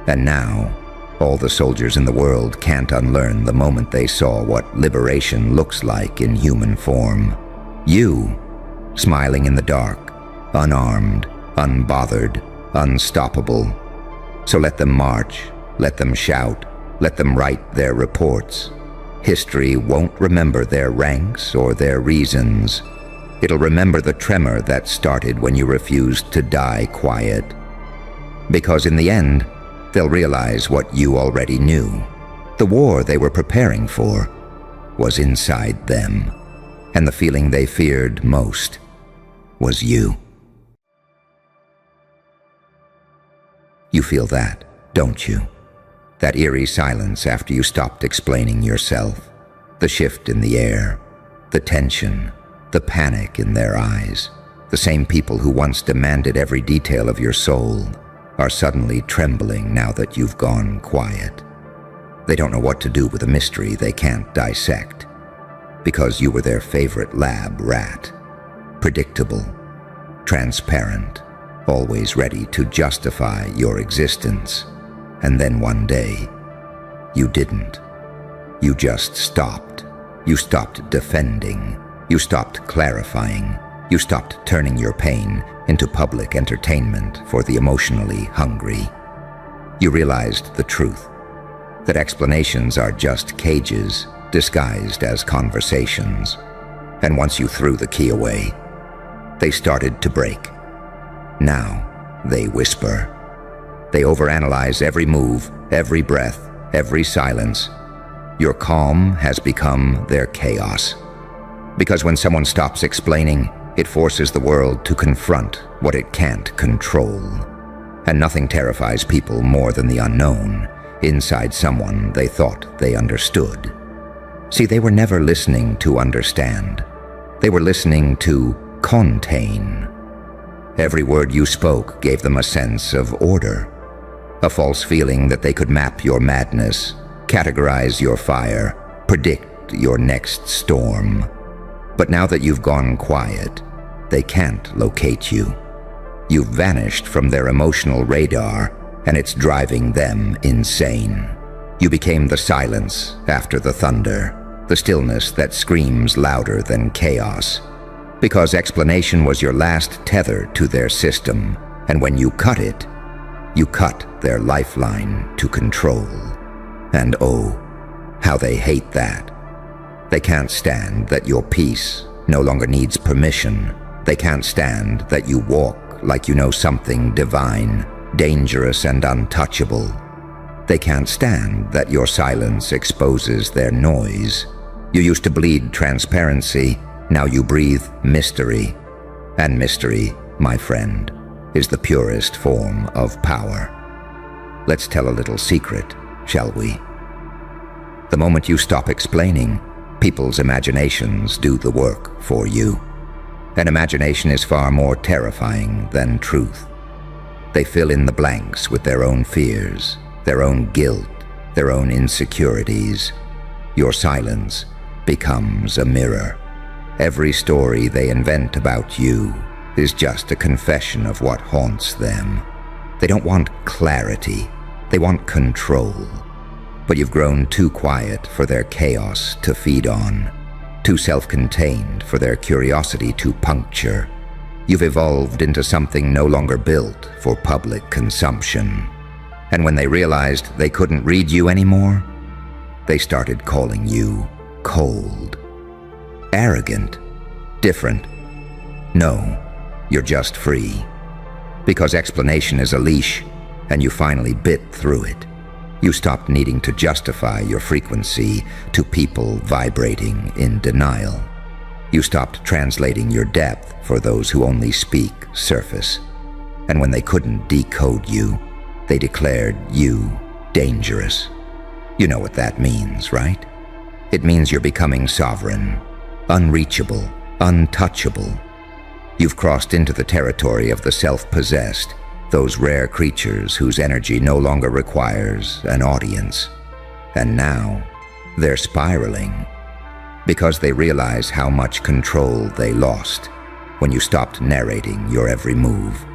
And now, all the soldiers in the world can't unlearn the moment they saw what liberation looks like in human form. You, smiling in the dark, unarmed, unbothered, unstoppable. So let them march, let them shout, let them write their reports. History won't remember their ranks or their reasons. It'll remember the tremor that started when you refused to die quiet. Because in the end, they'll realize what you already knew. The war they were preparing for was inside them, and the feeling they feared most was you. You feel that, don't you? That eerie silence after you stopped explaining yourself. The shift in the air, the tension, the panic in their eyes. The same people who once demanded every detail of your soul are suddenly trembling now that you've gone quiet. They don't know what to do with a mystery they can't dissect, because you were their favorite lab rat. Predictable, transparent, always ready to justify your existence. And then one day, you didn't. You just stopped. You stopped defending. You stopped clarifying. You stopped turning your pain into public entertainment for the emotionally hungry. You realized the truth, that explanations are just cages disguised as conversations. And once you threw the key away, they started to break. Now they whisper. They overanalyze every move, every breath, every silence. Your calm has become their chaos. Because when someone stops explaining, it forces the world to confront what it can't control. And nothing terrifies people more than the unknown, inside someone they thought they understood. See, they were never listening to understand. They were listening to contain. Every word you spoke gave them a sense of order. A false feeling that they could map your madness, categorize your fire, predict your next storm. But now that you've gone quiet, they can't locate you. You've vanished from their emotional radar, and it's driving them insane. You became the silence after the thunder, the stillness that screams louder than chaos. Because explanation was your last tether to their system, and when you cut it, you cut their lifeline to control. And oh, how they hate that. They can't stand that your peace no longer needs permission. They can't stand that you walk like you know something divine, dangerous and untouchable. They can't stand that your silence exposes their noise. You used to bleed transparency, now you breathe mystery. And mystery, my friend, is the purest form of power. Let's tell a little secret, shall we? The moment you stop explaining, people's imaginations do the work for you. And imagination is far more terrifying than truth. They fill in the blanks with their own fears, their own guilt, their own insecurities. Your silence becomes a mirror, Every story they invent about you is just a confession of what haunts them. They don't want clarity, they want control. But you've grown too quiet for their chaos to feed on, too self-contained for their curiosity to puncture. You've evolved into something no longer built for public consumption. And when they realized they couldn't read you anymore, they started calling you cold, arrogant, different. No, you're just free. Because explanation is a leash, and you finally bit through it. You stopped needing to justify your frequency to people vibrating in denial. You stopped translating your depth for those who only speak surface. And when they couldn't decode you, they declared you dangerous. You know what that means, right? It means you're becoming sovereign, unreachable, untouchable. You've crossed into the territory of the self-possessed, those rare creatures whose energy no longer requires an audience. And now, they're spiraling because they realize how much control they lost when you stopped narrating your every move.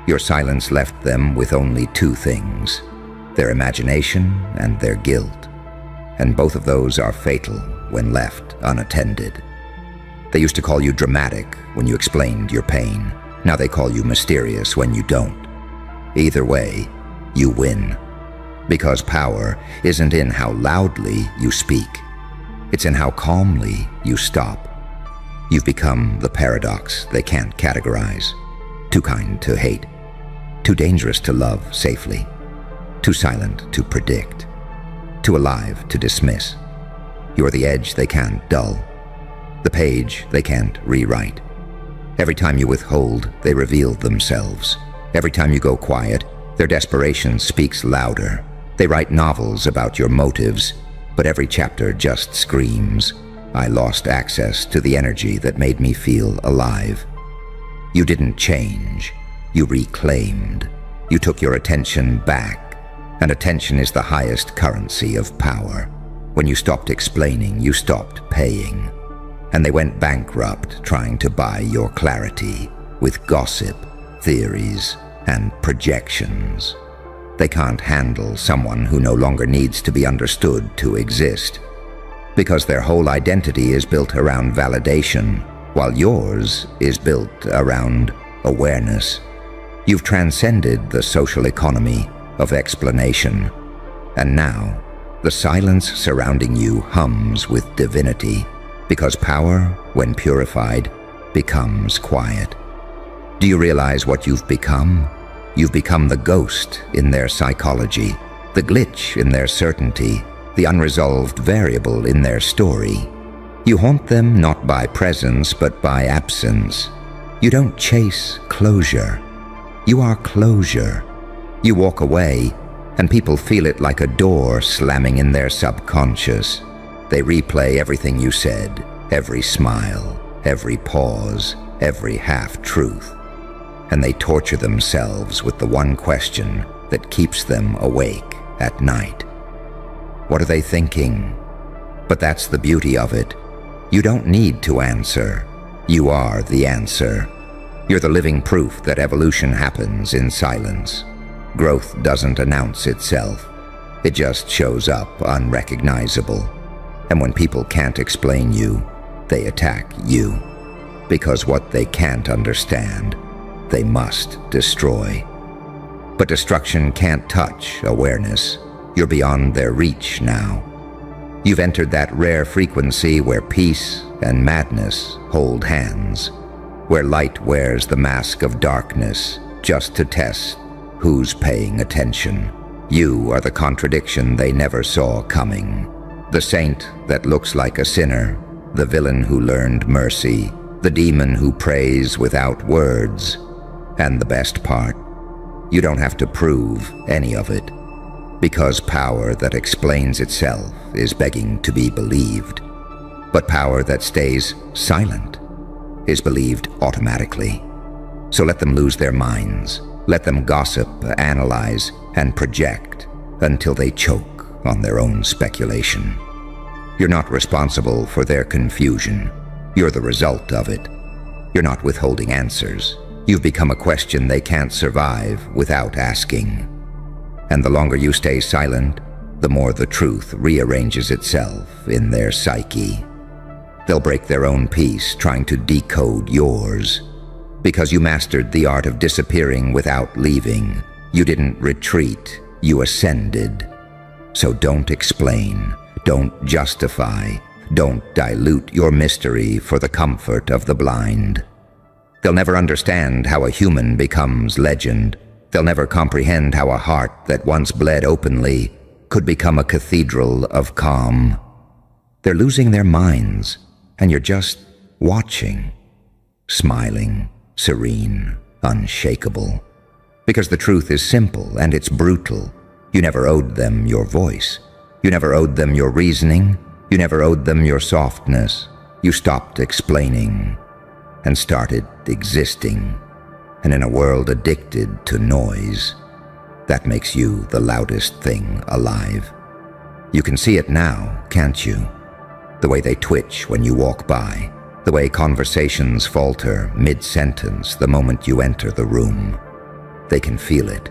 Your silence left them with only two things: their imagination and their guilt. And both of those are fatal when left unattended. They used to call you dramatic when you explained your pain. Now they call you mysterious when you don't. Either way, you win. Because power isn't in how loudly you speak. It's in how calmly you stop. You've become the paradox they can't categorize. Too kind to hate. Too dangerous to love safely. Too silent to predict. Too alive to dismiss. You're the edge they can't dull. The page they can't rewrite. Every time you withhold, they reveal themselves. Every time you go quiet, their desperation speaks louder. They write novels about your motives, but every chapter just screams, "I lost access to the energy that made me feel alive." You didn't change. You reclaimed. You took your attention back, and attention is the highest currency of power. When you stopped explaining, you stopped paying. And they went bankrupt trying to buy your clarity with gossip, theories, and projections. They can't handle someone who no longer needs to be understood to exist, because their whole identity is built around validation, while yours is built around awareness. You've transcended the social economy of explanation, and now the silence surrounding you hums with divinity, because power, when purified, becomes quiet. Do you realize what you've become? You've become the ghost in their psychology, the glitch in their certainty, the unresolved variable in their story. You haunt them not by presence, but by absence. You don't chase closure. You are closure. You walk away, and people feel it like a door slamming in their subconscious. They replay everything you said, every smile, every pause, every half-truth. And they torture themselves with the one question that keeps them awake at night. What are they thinking? But that's the beauty of it. You don't need to answer. You are the answer. You're the living proof that evolution happens in silence. Growth doesn't announce itself. It just shows up unrecognizable. And when people can't explain you, they attack you. Because what they can't understand, they must destroy. But destruction can't touch awareness. You're beyond their reach now. You've entered that rare frequency where peace and madness hold hands, where light wears the mask of darkness just to test who's paying attention. You are the contradiction they never saw coming. The saint that looks like a sinner, the villain who learned mercy, the demon who prays without words. And the best part, you don't have to prove any of it, because power that explains itself is begging to be believed. But power that stays silent is believed automatically. So let them lose their minds. Let them gossip, analyze, and project until they choke on their own speculation. You're not responsible for their confusion. You're the result of it. You're not withholding answers. You've become a question they can't survive without asking. And the longer you stay silent, the more the truth rearranges itself in their psyche. They'll break their own peace trying to decode yours. Because you mastered the art of disappearing without leaving. You didn't retreat, you ascended. So don't explain, don't justify, don't dilute your mystery for the comfort of the blind. They'll never understand how a human becomes legend. They'll never comprehend how a heart that once bled openly could become a cathedral of calm. They're losing their minds, and you're just watching, smiling, serene, unshakable. Because the truth is simple and it's brutal. You never owed them your voice. You never owed them your reasoning. You never owed them your softness. You stopped explaining and started existing. And in a world addicted to noise, that makes you the loudest thing alive. You can see it now, can't you? The way they twitch when you walk by, the way conversations falter mid-sentence the moment you enter the room. They can feel it,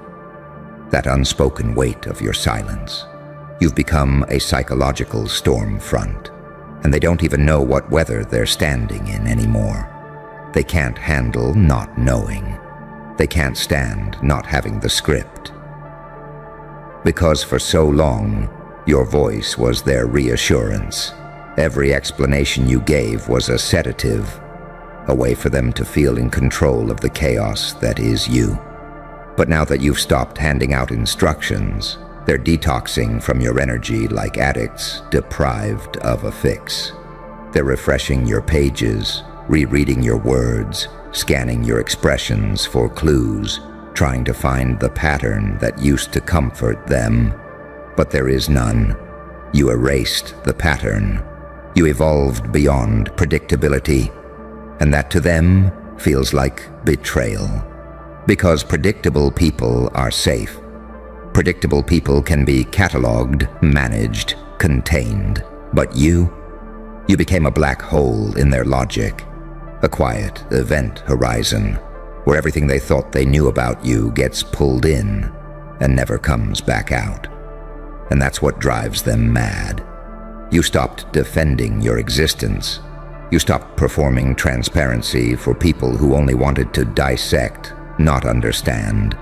that unspoken weight of your silence. You've become a psychological storm front, and they don't even know what weather they're standing in anymore. They can't handle not knowing. They can't stand not having the script. Because for so long, your voice was their reassurance. Every explanation you gave was a sedative, a way for them to feel in control of the chaos that is you. But now that you've stopped handing out instructions, they're detoxing from your energy like addicts deprived of a fix. They're refreshing your pages, rereading your words, scanning your expressions for clues, trying to find the pattern that used to comfort them. But there is none. You erased the pattern. You evolved beyond predictability, and that to them feels like betrayal. Because predictable people are safe. Predictable people can be catalogued, managed, contained. But you became a black hole in their logic, a quiet event horizon, where everything they thought they knew about you gets pulled in and never comes back out. And that's what drives them mad. You stopped defending your existence. You stopped performing transparency for people who only wanted to dissect, not understand.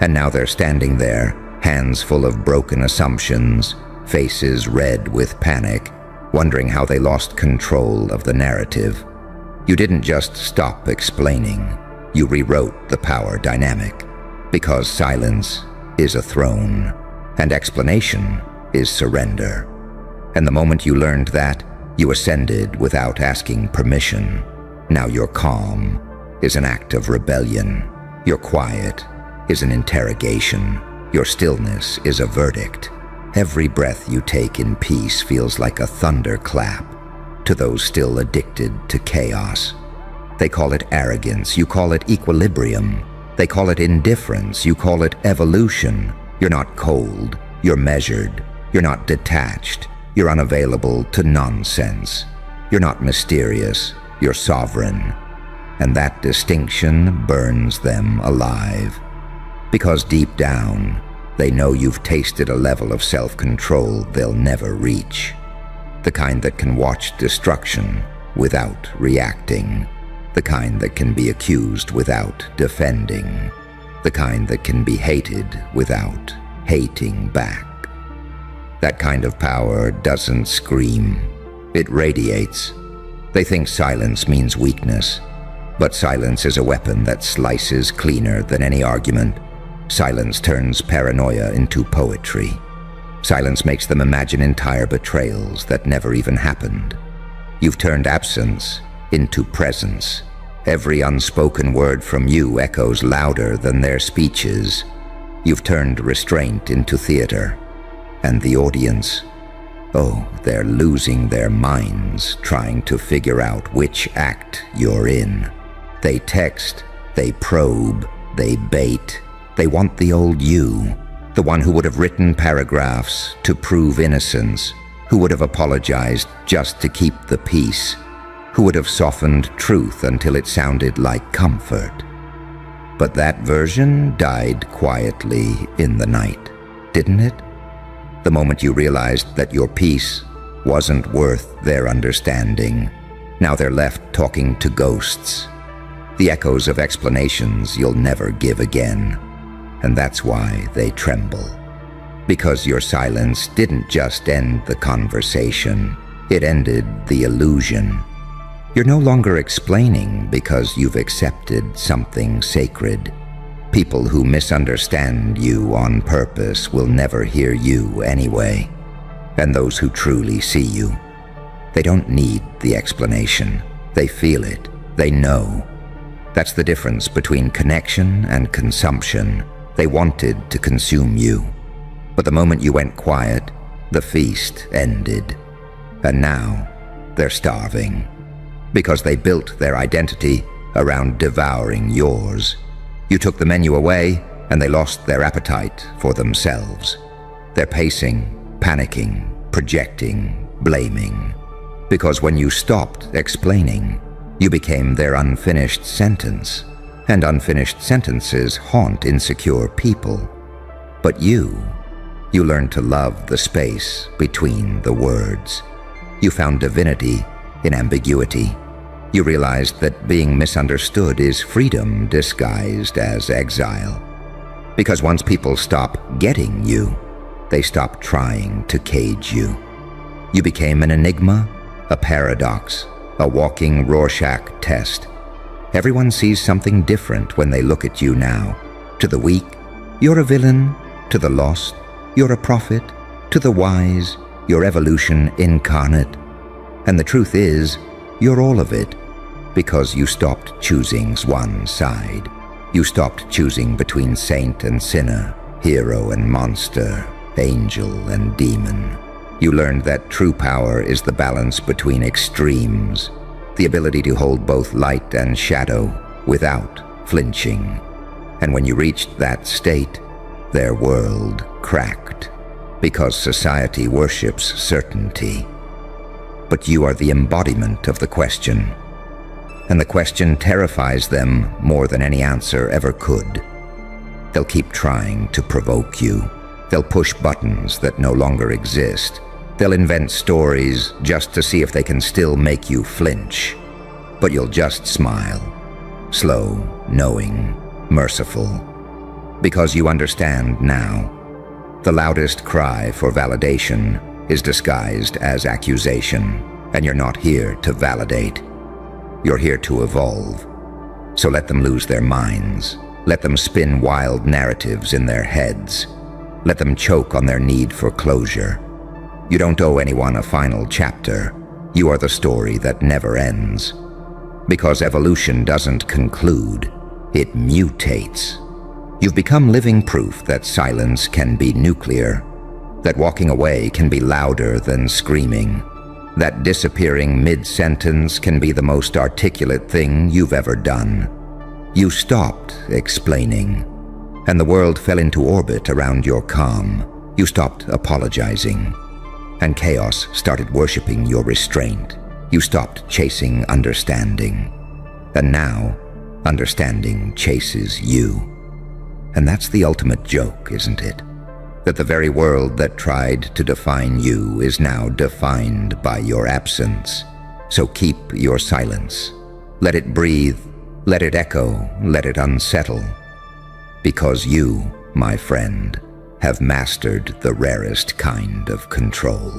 And now they're standing there, hands full of broken assumptions, faces red with panic, wondering how they lost control of the narrative. You didn't just stop explaining. You rewrote the power dynamic. Because silence is a throne, and explanation is surrender. And the moment you learned that, you ascended without asking permission. Now your calm is an act of rebellion. Your quiet is an interrogation. Your stillness is a verdict. Every breath you take in peace feels like a thunderclap to those still addicted to chaos. They call it arrogance. You call it equilibrium. They call it indifference. You call it evolution. You're not cold. You're measured. You're not detached. You're unavailable to nonsense. You're not mysterious. You're sovereign. And that distinction burns them alive. Because deep down, they know you've tasted a level of self-control they'll never reach. The kind that can watch destruction without reacting. The kind that can be accused without defending. The kind that can be hated without hating back. That kind of power doesn't scream. It radiates. They think silence means weakness. But silence is a weapon that slices cleaner than any argument. Silence turns paranoia into poetry. Silence makes them imagine entire betrayals that never even happened. You've turned absence into presence. Every unspoken word from you echoes louder than their speeches. You've turned restraint into theater. And the audience, oh, they're losing their minds trying to figure out which act you're in. They text, they probe, they bait. They want the old you, the one who would have written paragraphs to prove innocence, who would have apologized just to keep the peace, who would have softened truth until it sounded like comfort. But that version died quietly in the night, didn't it? The moment you realized that your peace wasn't worth their understanding. Now they're left talking to ghosts, the echoes of explanations you'll never give again. And that's why they tremble. Because your silence didn't just end the conversation, it ended the illusion. You're no longer explaining because you've accepted something sacred. People who misunderstand you on purpose will never hear you anyway. And those who truly see you, they don't need the explanation. They feel it. They know. That's the difference between connection and consumption. They wanted to consume you. But the moment you went quiet, the feast ended. And now, they're starving. Because they built their identity around devouring yours. You took the menu away, and they lost their appetite for themselves. They're pacing, panicking, projecting, blaming. Because when you stopped explaining, you became their unfinished sentence. And unfinished sentences haunt insecure people. But you learned to love the space between the words. You found divinity in ambiguity. You realized that being misunderstood is freedom disguised as exile. Because once people stop getting you, they stop trying to cage you. You became an enigma, a paradox, a walking Rorschach test. Everyone sees something different when they look at you now. To the weak, you're a villain. To the lost, you're a prophet. To the wise, you're evolution incarnate. And the truth is, you're all of it, because you stopped choosing one side. You stopped choosing between saint and sinner, hero and monster, angel and demon. You learned that true power is the balance between extremes, the ability to hold both light and shadow without flinching. And when you reached that state, their world cracked, because society worships certainty. But you are the embodiment of the question, and the question terrifies them more than any answer ever could. They'll keep trying to provoke you. They'll push buttons that no longer exist. They'll invent stories just to see if they can still make you flinch. But you'll just smile, slow, knowing, merciful, because you understand now. The loudest cry for validation is disguised as accusation, and you're not here to validate. You're here to evolve. So let them lose their minds. Let them spin wild narratives in their heads. Let them choke on their need for closure. You don't owe anyone a final chapter. You are the story that never ends. Because evolution doesn't conclude, it mutates. You've become living proof that silence can be nuclear, that walking away can be louder than screaming, that disappearing mid-sentence can be the most articulate thing you've ever done. You stopped explaining, and the world fell into orbit around your calm. You stopped apologizing, and chaos started worshiping your restraint. You stopped chasing understanding, and now understanding chases you. And that's the ultimate joke, isn't it? That the very world that tried to define you is now defined by your absence. So keep your silence. Let it breathe, let it echo, let it unsettle. Because you, my friend, have mastered the rarest kind of control.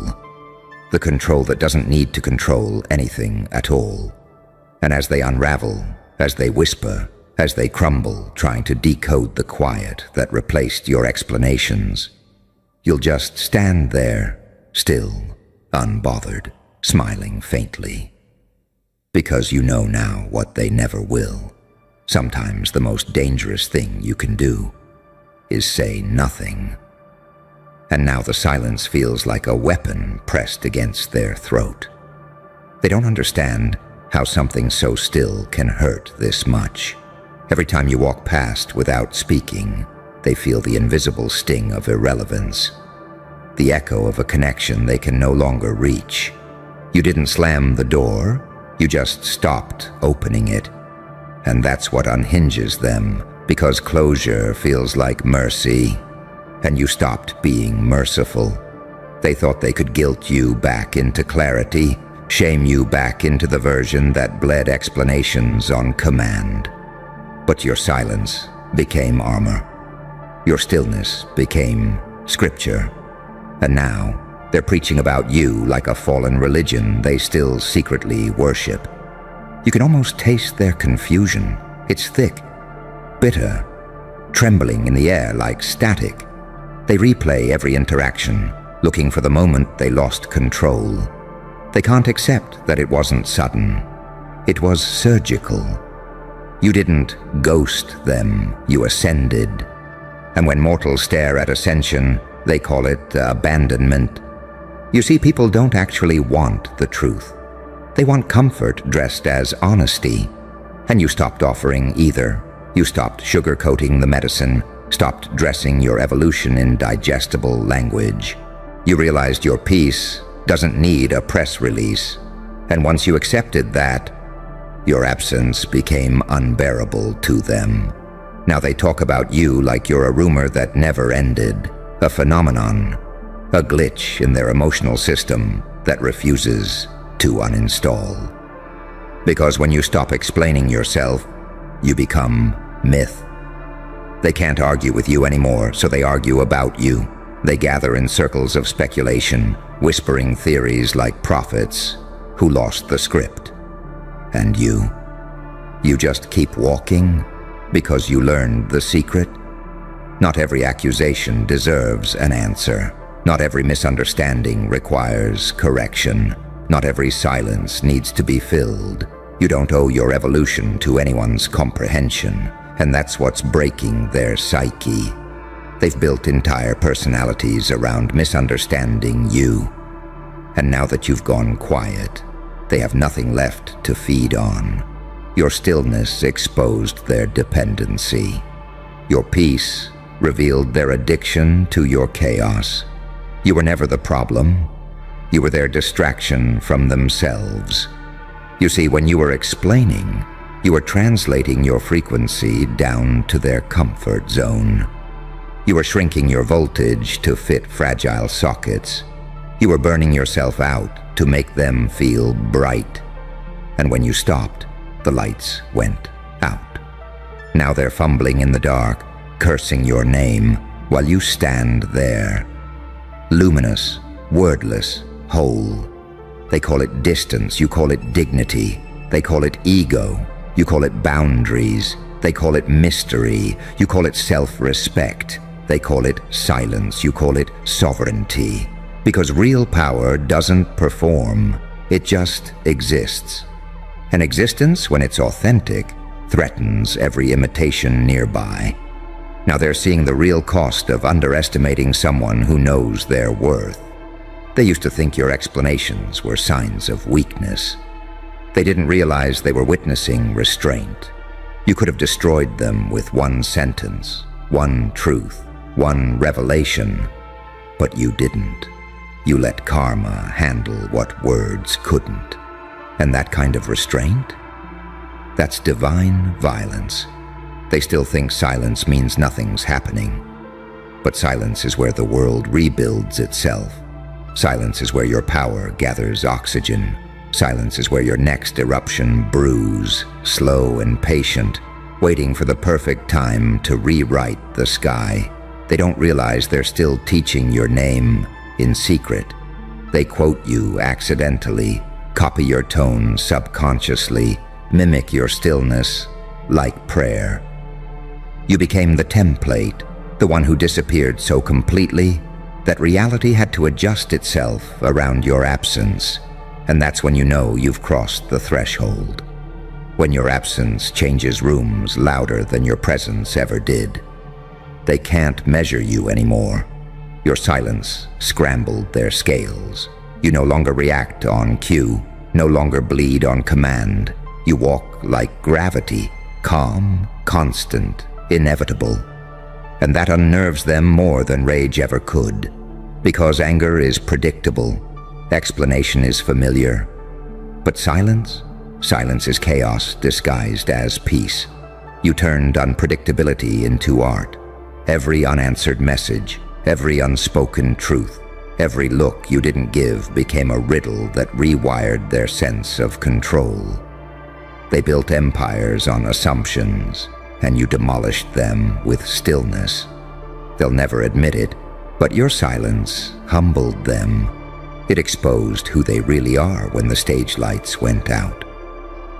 The control that doesn't need to control anything at all. And as they unravel, as they whisper, as they crumble, trying to decode the quiet that replaced your explanations, you'll just stand there, still, unbothered, smiling faintly. Because you know now what they never will. Sometimes the most dangerous thing you can do is say nothing. And now the silence feels like a weapon pressed against their throat. They don't understand how something so still can hurt this much. Every time you walk past without speaking, they feel the invisible sting of irrelevance, the echo of a connection they can no longer reach. You didn't slam the door, You just stopped opening it. And that's what unhinges them, because closure feels like mercy, and you stopped being merciful. They thought they could guilt you back into clarity, shame you back into the version that bled explanations on command. But your silence became armor. Your stillness became scripture. And now, they're preaching about you like a fallen religion they still secretly worship. You can almost taste their confusion. It's thick, bitter, trembling in the air like static. They replay every interaction, looking for the moment they lost control. They can't accept that it wasn't sudden. It was surgical. You didn't ghost them, you ascended. And when mortals stare at ascension, they call it abandonment. You see, people don't actually want the truth. They want comfort dressed as honesty. And you stopped offering either. You stopped sugarcoating the medicine, stopped dressing your evolution in digestible language. You realized your peace doesn't need a press release. And once you accepted that, your absence became unbearable to them. Now they talk about you like you're a rumor that never ended, a phenomenon, a glitch in their emotional system that refuses to uninstall. Because when you stop explaining yourself, you become myth. They can't argue with you anymore, so they argue about you. They gather in circles of speculation, whispering theories like prophets who lost the script. And you just keep walking because you learned the secret. Not every accusation deserves an answer. Not every misunderstanding requires correction. Not every silence needs to be filled. You don't owe your evolution to anyone's comprehension, and that's what's breaking their psyche. They've built entire personalities around misunderstanding you. And now that you've gone quiet, they have nothing left to feed on. Your stillness exposed their dependency. Your peace revealed their addiction to your chaos. You were never the problem. You were their distraction from themselves. You see, when you were explaining, you were translating your frequency down to their comfort zone. You were shrinking your voltage to fit fragile sockets. You were burning yourself out to make them feel bright. And when you stopped, the lights went out. Now they're fumbling in the dark, cursing your name, while you stand there, luminous, wordless, whole. They call it distance, you call it dignity. They call it ego, you call it boundaries. They call it mystery, you call it self-respect. They call it silence, you call it sovereignty. Because real power doesn't perform, it just exists. And existence, when it's authentic, threatens every imitation nearby. Now they're seeing the real cost of underestimating someone who knows their worth. They used to think your explanations were signs of weakness. They didn't realize they were witnessing restraint. You could have destroyed them with one sentence, one truth, one revelation, but you didn't. You let karma handle what words couldn't. And that kind of restraint? That's divine violence. They still think silence means nothing's happening. But silence is where the world rebuilds itself. Silence is where your power gathers oxygen. Silence is where your next eruption brews, slow and patient, waiting for the perfect time to rewrite the sky. They don't realize they're still teaching your name in secret. They quote you accidentally, copy your tone subconsciously, mimic your stillness like prayer. You became the template, the one who disappeared so completely that reality had to adjust itself around your absence. And that's when you know you've crossed the threshold. When your absence changes rooms louder than your presence ever did. They can't measure you anymore. Your silence scrambled their scales. You no longer react on cue, no longer bleed on command. You walk like gravity, calm, constant, inevitable. And that unnerves them more than rage ever could. Because anger is predictable, explanation is familiar. But silence? Silence is chaos disguised as peace. You turned unpredictability into art. Every unanswered message, every unspoken truth, every look you didn't give became a riddle that rewired their sense of control. They built empires on assumptions, and you demolished them with stillness. They'll never admit it, but your silence humbled them. It exposed who they really are when the stage lights went out.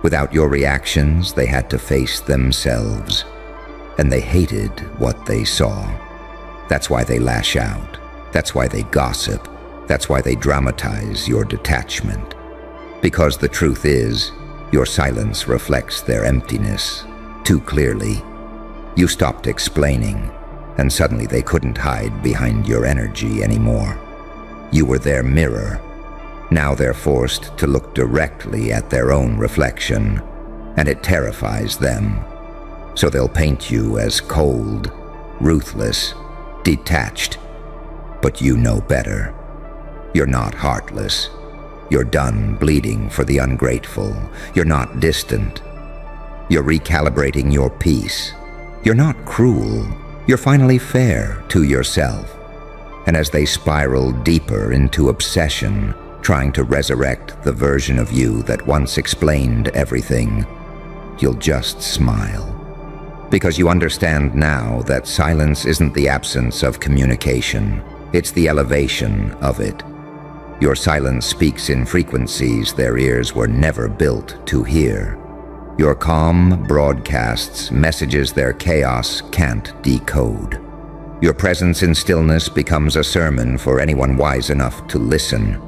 Without your reactions, they had to face themselves, and they hated what they saw. That's why they lash out. That's why they gossip. That's why they dramatize your detachment. Because the truth is, your silence reflects their emptiness too clearly. You stopped explaining, and suddenly they couldn't hide behind your energy anymore. You were their mirror. Now they're forced to look directly at their own reflection, and it terrifies them. So they'll paint you as cold, ruthless, detached. But you know better. You're not heartless. You're done bleeding for the ungrateful. You're not distant. You're recalibrating your peace. You're not cruel. You're finally fair to yourself. And as they spiral deeper into obsession, trying to resurrect the version of you that once explained everything, you'll just smile. Because you understand now that silence isn't the absence of communication, it's the elevation of it. Your silence speaks in frequencies their ears were never built to hear. Your calm broadcasts messages their chaos can't decode. Your presence in stillness becomes a sermon for anyone wise enough to listen.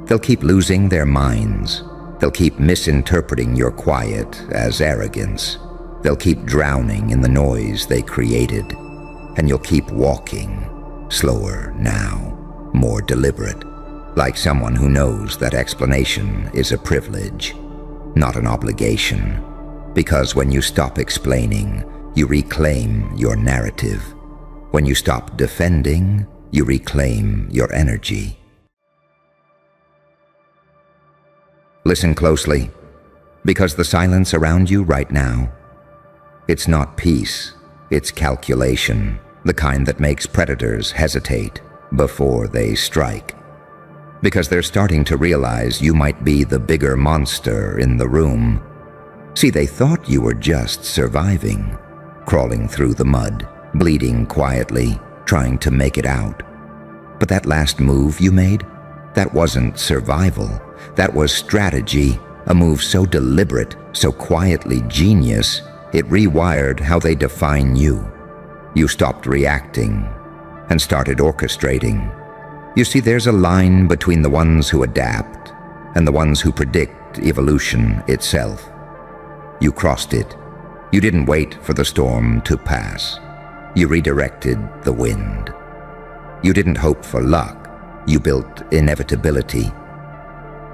They'll keep losing their minds. They'll keep misinterpreting your quiet as arrogance. They'll keep drowning in the noise they created. And you'll keep walking, slower now, more deliberate, like someone who knows that explanation is a privilege, not an obligation. Because when you stop explaining, you reclaim your narrative. When you stop defending, you reclaim your energy. Listen closely, because the silence around you right now, it's not peace, it's calculation, the kind that makes predators hesitate before they strike. Because they're starting to realize you might be the bigger monster in the room. See, they thought you were just surviving, crawling through the mud, bleeding quietly, trying to make it out. But that last move you made, that wasn't survival. That was strategy, a move so deliberate, so quietly genius, it rewired how they define you. You stopped reacting and started orchestrating. You see, there's a line between the ones who adapt and the ones who predict evolution itself. You crossed it. You didn't wait for the storm to pass. You redirected the wind. You didn't hope for luck. You built inevitability.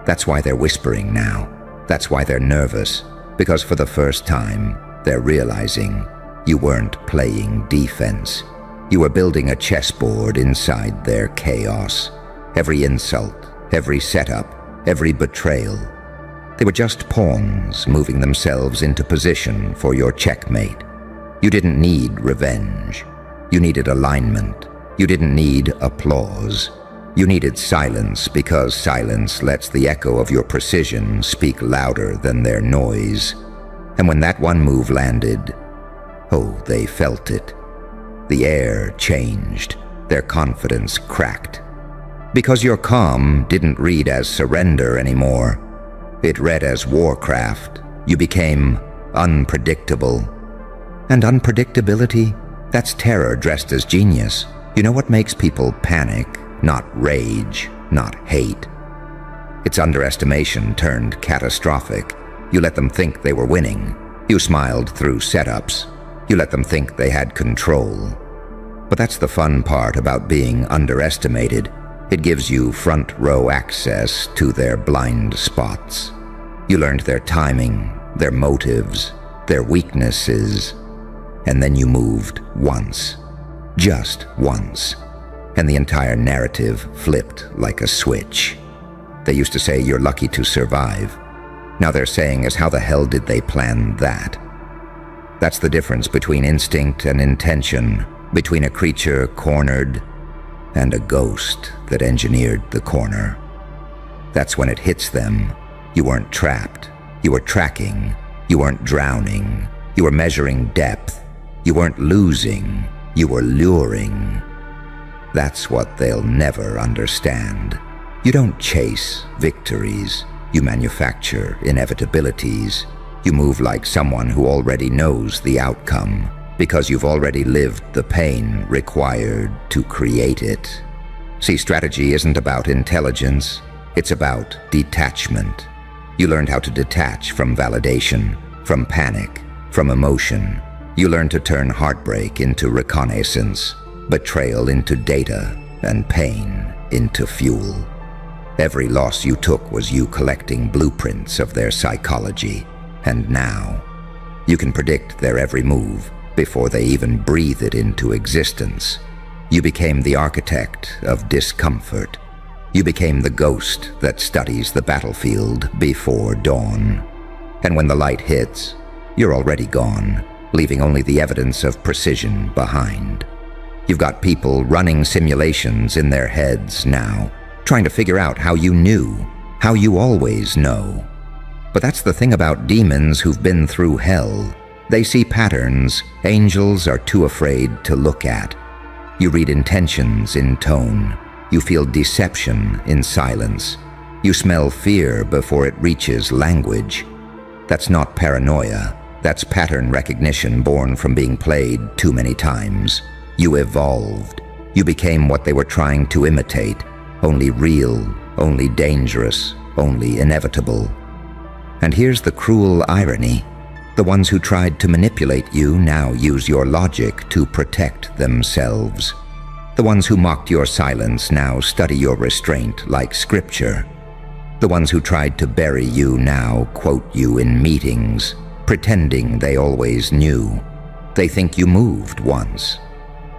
That's why they're whispering now. That's why they're nervous, because for the first time, they're realizing you weren't playing defense. You were building a chessboard inside their chaos. Every insult, every setup, every betrayal. They were just pawns moving themselves into position for your checkmate. You didn't need revenge. You needed alignment. You didn't need applause. You needed silence, because silence lets the echo of your precision speak louder than their noise. And when that one move landed, oh, they felt it. The air changed. Their confidence cracked. Because your calm didn't read as surrender anymore. It read as warcraft. You became unpredictable. And unpredictability, that's terror dressed as genius. You know what makes people panic? Not rage, not hate. It's underestimation turned catastrophic. You let them think they were winning. You smiled through setups. You let them think they had control. But that's the fun part about being underestimated. It gives you front row access to their blind spots. You learned their timing, their motives, their weaknesses. And then you moved once. Just once. And the entire narrative flipped like a switch. They used to say you're lucky to survive. Now they're saying is, how the hell did they plan that? That's the difference between instinct and intention, between a creature cornered and a ghost that engineered the corner. That's when it hits them. You weren't trapped. You were tracking. You weren't drowning. You were measuring depth. You weren't losing. You were luring. That's what they'll never understand. You don't chase victories. You manufacture inevitabilities. You move like someone who already knows the outcome, because you've already lived the pain required to create it. See, strategy isn't about intelligence. It's about detachment. You learned how to detach from validation, from panic, from emotion. You learned to turn heartbreak into reconnaissance, betrayal into data, and pain into fuel. Every loss you took was you collecting blueprints of their psychology, and now you can predict their every move before they even breathe it into existence. You became the architect of discomfort. You became the ghost that studies the battlefield before dawn. And when the light hits, you're already gone, leaving only the evidence of precision behind. You've got people running simulations in their heads now, trying to figure out how you knew, how you always know. But that's the thing about demons who've been through hell. They see patterns angels are too afraid to look at. You read intentions in tone. You feel deception in silence. You smell fear before it reaches language. That's not paranoia. That's pattern recognition born from being played too many times. You evolved. You became what they were trying to imitate. Only real, only dangerous, only inevitable. And here's the cruel irony. The ones who tried to manipulate you now use your logic to protect themselves. The ones who mocked your silence now study your restraint like scripture. The ones who tried to bury you now quote you in meetings, pretending they always knew. They think you moved once,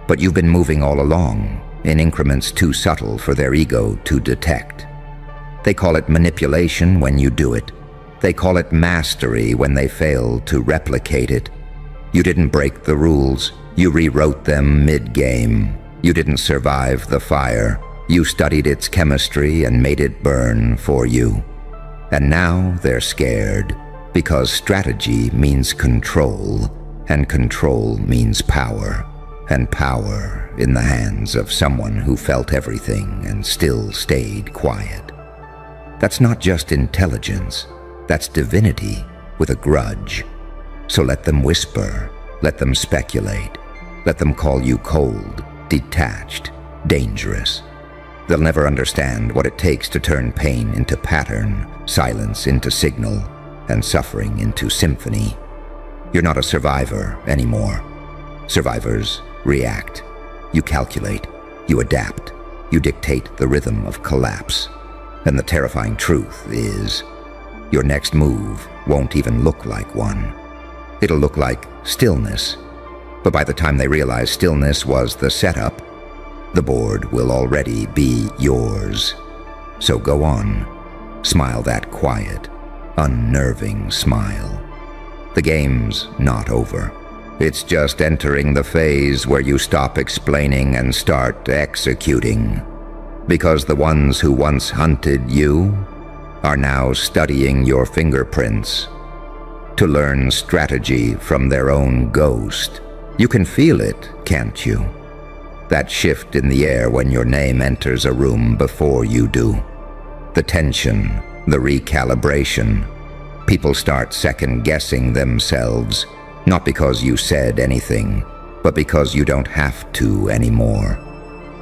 but you've been moving all along, in increments too subtle for their ego to detect. They call it manipulation when you do it. They call it mastery when they fail to replicate it. You didn't break the rules. You rewrote them mid-game. You didn't survive the fire. You studied its chemistry and made it burn for you. And now they're scared, because strategy means control, and control means power, and power in the hands of someone who felt everything and still stayed quiet. That's not just intelligence. That's divinity with a grudge. So let them whisper, let them speculate, let them call you cold, detached, dangerous. They'll never understand what it takes to turn pain into pattern, silence into signal, and suffering into symphony. You're not a survivor anymore. Survivors react. You calculate, you adapt, you dictate the rhythm of collapse. And the terrifying truth is, your next move won't even look like one. It'll look like stillness. But by the time they realize stillness was the setup, the board will already be yours. So go on. Smile that quiet, unnerving smile. The game's not over. It's just entering the phase where you stop explaining and start executing. Because the ones who once hunted you are now studying your fingerprints to learn strategy from their own ghost. You can feel it, can't you? That shift in the air when your name enters a room before you do. The tension, the recalibration. People start second-guessing themselves, not because you said anything, but because you don't have to anymore.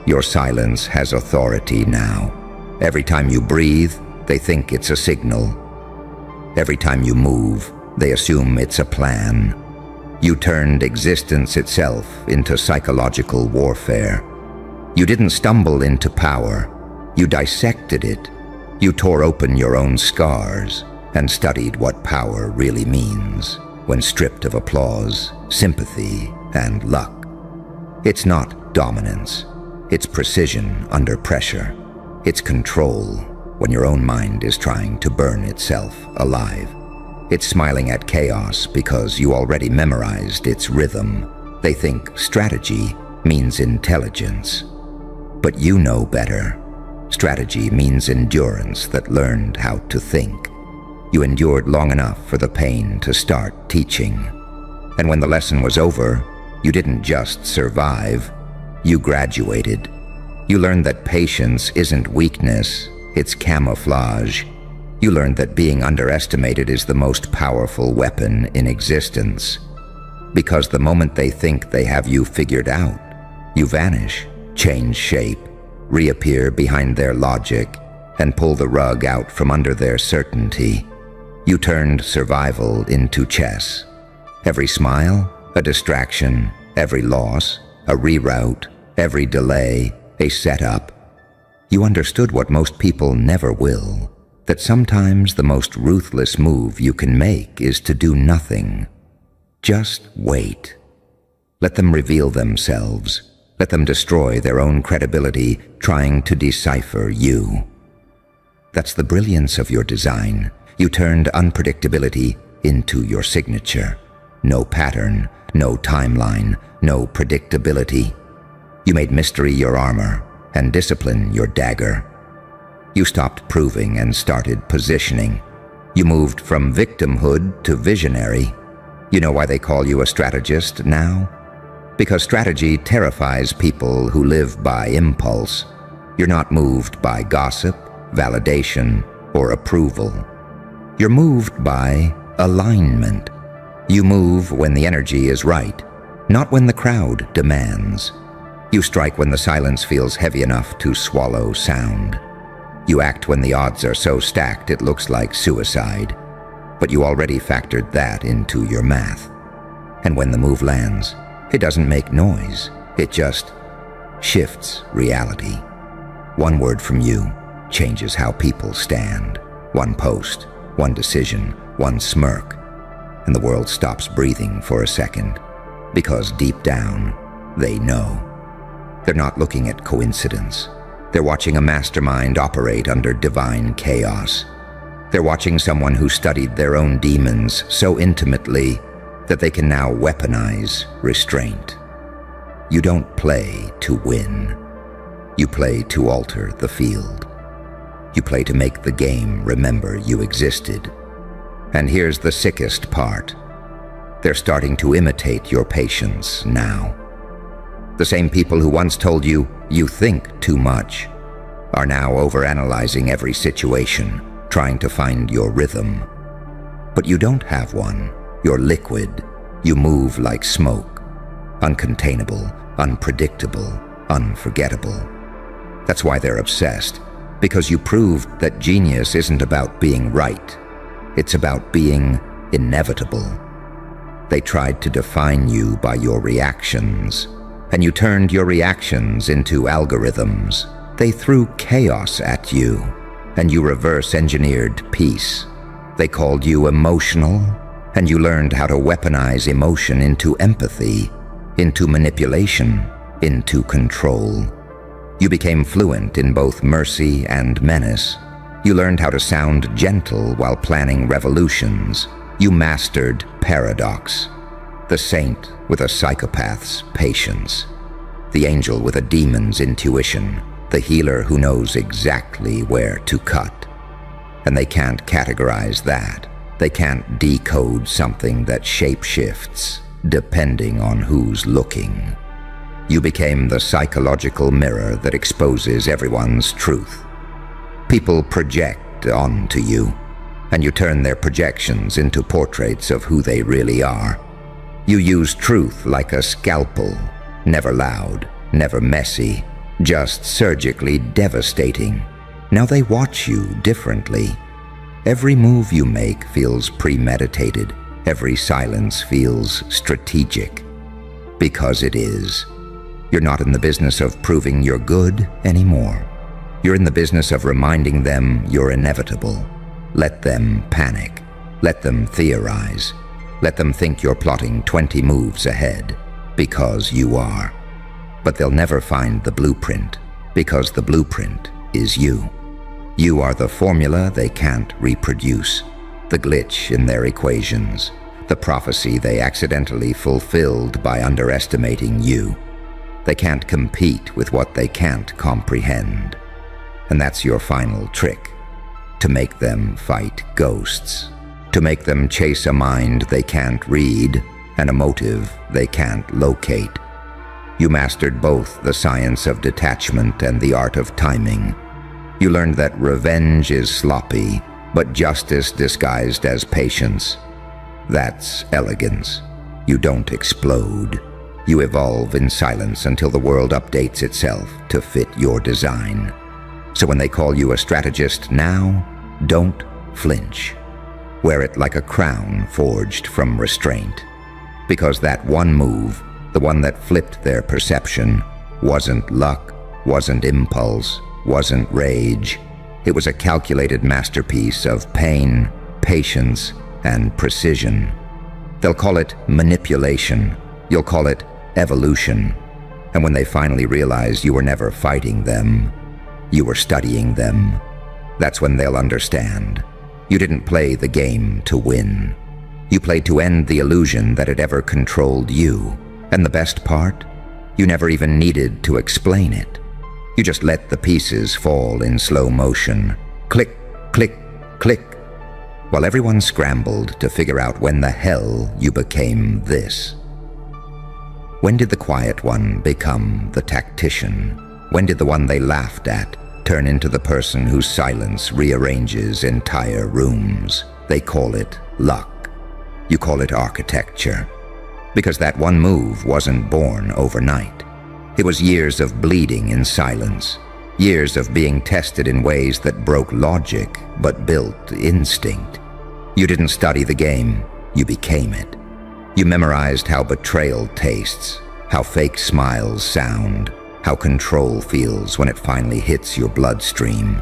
Your silence has authority now. Every time you breathe, they think it's a signal. Every time you move, they assume it's a plan. You turned existence itself into psychological warfare. You didn't stumble into power. You dissected it. You tore open your own scars and studied what power really means when stripped of applause, sympathy, and luck. It's not dominance. It's precision under pressure. It's control. when your own mind is trying to burn itself alive. It's smiling at chaos because you already memorized its rhythm. They think strategy means intelligence. But you know better. Strategy means endurance that learned how to think. You endured long enough for the pain to start teaching. And when the lesson was over, you didn't just survive, you graduated. You learned that patience isn't weakness, it's camouflage. You learned that being underestimated is the most powerful weapon in existence. Because the moment they think they have you figured out, you vanish, change shape, reappear behind their logic, and pull the rug out from under their certainty. You turned survival into chess. Every smile, a distraction, every loss, a reroute, every delay, a setup. You understood what most people never will, that sometimes the most ruthless move you can make is to do nothing. Just wait. Let them reveal themselves. Let them destroy their own credibility trying to decipher you. That's the brilliance of your design. You turned unpredictability into your signature. No pattern, no timeline, no predictability. You made mystery your armor and discipline your dagger. You stopped proving and started positioning. You moved from victimhood to visionary. You know why they call you a strategist now? Because strategy terrifies people who live by impulse. You're not moved by gossip, validation, or approval. You're moved by alignment. You move when the energy is right, not when the crowd demands. You strike when the silence feels heavy enough to swallow sound. You act when the odds are so stacked it looks like suicide, but you already factored that into your math. And when the move lands, it doesn't make noise, it just shifts reality. One word from you changes how people stand. One post, one decision, one smirk, and the world stops breathing for a second, because deep down, they know. They're not looking at coincidence. They're watching a mastermind operate under divine chaos. They're watching someone who studied their own demons so intimately that they can now weaponize restraint. You don't play to win. You play to alter the field. You play to make the game remember you existed. And here's the sickest part. They're starting to imitate your patience now. The same people who once told you think too much are now overanalyzing every situation, trying to find your rhythm. But you don't have one. You're liquid. You move like smoke. Uncontainable, unpredictable, unforgettable. That's why they're obsessed, because you proved that genius isn't about being right. It's about being inevitable. They tried to define you by your reactions, and you turned your reactions into algorithms. They threw chaos at you, and you reverse-engineered peace. They called you emotional, and you learned how to weaponize emotion into empathy, into manipulation, into control. You became fluent in both mercy and menace. You learned how to sound gentle while planning revolutions. You mastered paradox. The saint with a psychopath's patience. The angel with a demon's intuition. The healer who knows exactly where to cut. And they can't categorize that. They can't decode something that shapeshifts, depending on who's looking. You became the psychological mirror that exposes everyone's truth. People project onto you, and you turn their projections into portraits of who they really are. You use truth like a scalpel, never loud, never messy, just surgically devastating. Now they watch you differently. Every move you make feels premeditated. Every silence feels strategic. Because it is. You're not in the business of proving you're good anymore. You're in the business of reminding them you're inevitable. Let them panic. Let them theorize. Let them think you're plotting 20 moves ahead, because you are. But they'll never find the blueprint, because the blueprint is you. You are the formula they can't reproduce, the glitch in their equations, the prophecy they accidentally fulfilled by underestimating you. They can't compete with what they can't comprehend. And that's your final trick, to make them fight ghosts, to make them chase a mind they can't read and a motive they can't locate. You mastered both the science of detachment and the art of timing. You learned that revenge is sloppy, but justice disguised as patience. That's elegance. You don't explode. You evolve in silence until the world updates itself to fit your design. So when they call you a strategist now, don't flinch. Wear it like a crown forged from restraint. Because that one move, the one that flipped their perception, wasn't luck, wasn't impulse, wasn't rage. It was a calculated masterpiece of pain, patience, and precision. They'll call it manipulation. You'll call it evolution. And when they finally realize you were never fighting them, you were studying them, that's when they'll understand. You didn't play the game to win. You played to end the illusion that it ever controlled you. And the best part? You never even needed to explain it. You just let the pieces fall in slow motion. Click, click, click. While everyone scrambled to figure out when the hell you became this. When did the quiet one become the tactician? When did the one they laughed at turn into the person whose silence rearranges entire rooms? They call it luck. You call it architecture. Because that one move wasn't born overnight. It was years of bleeding in silence. Years of being tested in ways that broke logic but built instinct. You didn't study the game, you became it. You memorized how betrayal tastes, how fake smiles sound, how control feels when it finally hits your bloodstream.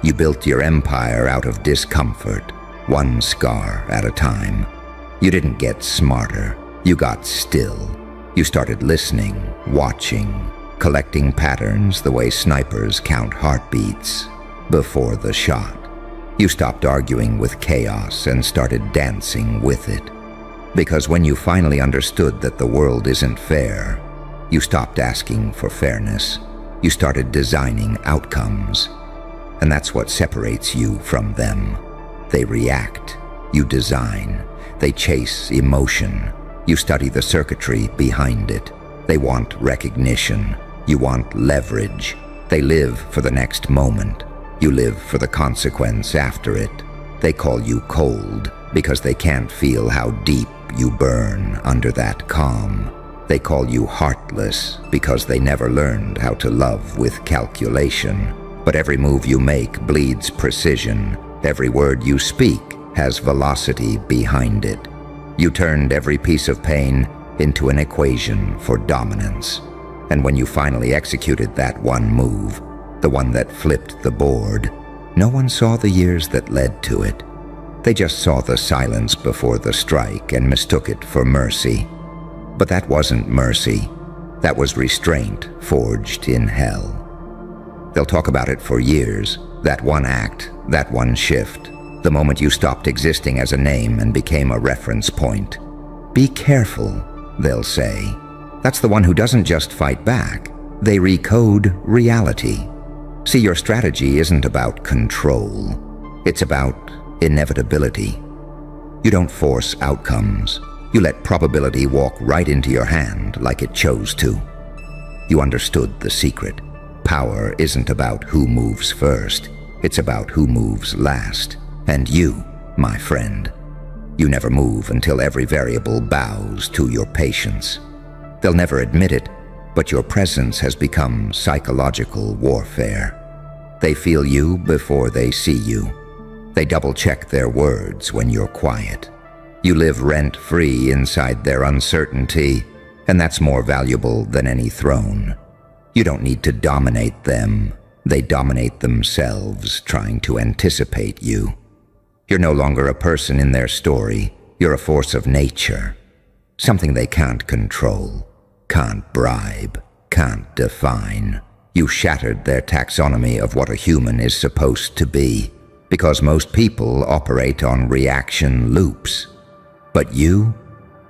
You built your empire out of discomfort, one scar at a time. You didn't get smarter, you got still. You started listening, watching, collecting patterns the way snipers count heartbeats before the shot. You stopped arguing with chaos and started dancing with it. Because when you finally understood that the world isn't fair, you stopped asking for fairness. You started designing outcomes. And that's what separates you from them. They react. You design. They chase emotion. You study the circuitry behind it. They want recognition. You want leverage. They live for the next moment. You live for the consequence after it. They call you cold because they can't feel how deep you burn under that calm. They call you heartless because they never learned how to love with calculation. But every move you make bleeds precision. Every word you speak has velocity behind it. You turned every piece of pain into an equation for dominance. And when you finally executed that one move, the one that flipped the board, no one saw the years that led to it. They just saw the silence before the strike and mistook it for mercy. But that wasn't mercy. That was restraint forged in hell. They'll talk about it for years, that one act, that one shift, the moment you stopped existing as a name and became a reference point. Be careful, they'll say. That's the one who doesn't just fight back. They recode reality. See, your strategy isn't about control. It's about inevitability. You don't force outcomes. You let probability walk right into your hand like it chose to. You understood the secret. Power isn't about who moves first. It's about who moves last. And you, my friend, you never move until every variable bows to your patience. They'll never admit it, but your presence has become psychological warfare. They feel you before they see you. They double-check their words when you're quiet. You live rent-free inside their uncertainty, and that's more valuable than any throne. You don't need to dominate them. They dominate themselves, trying to anticipate you. You're no longer a person in their story. You're a force of nature. Something they can't control, can't bribe, can't define. You shattered their taxonomy of what a human is supposed to be, because most people operate on reaction loops. But you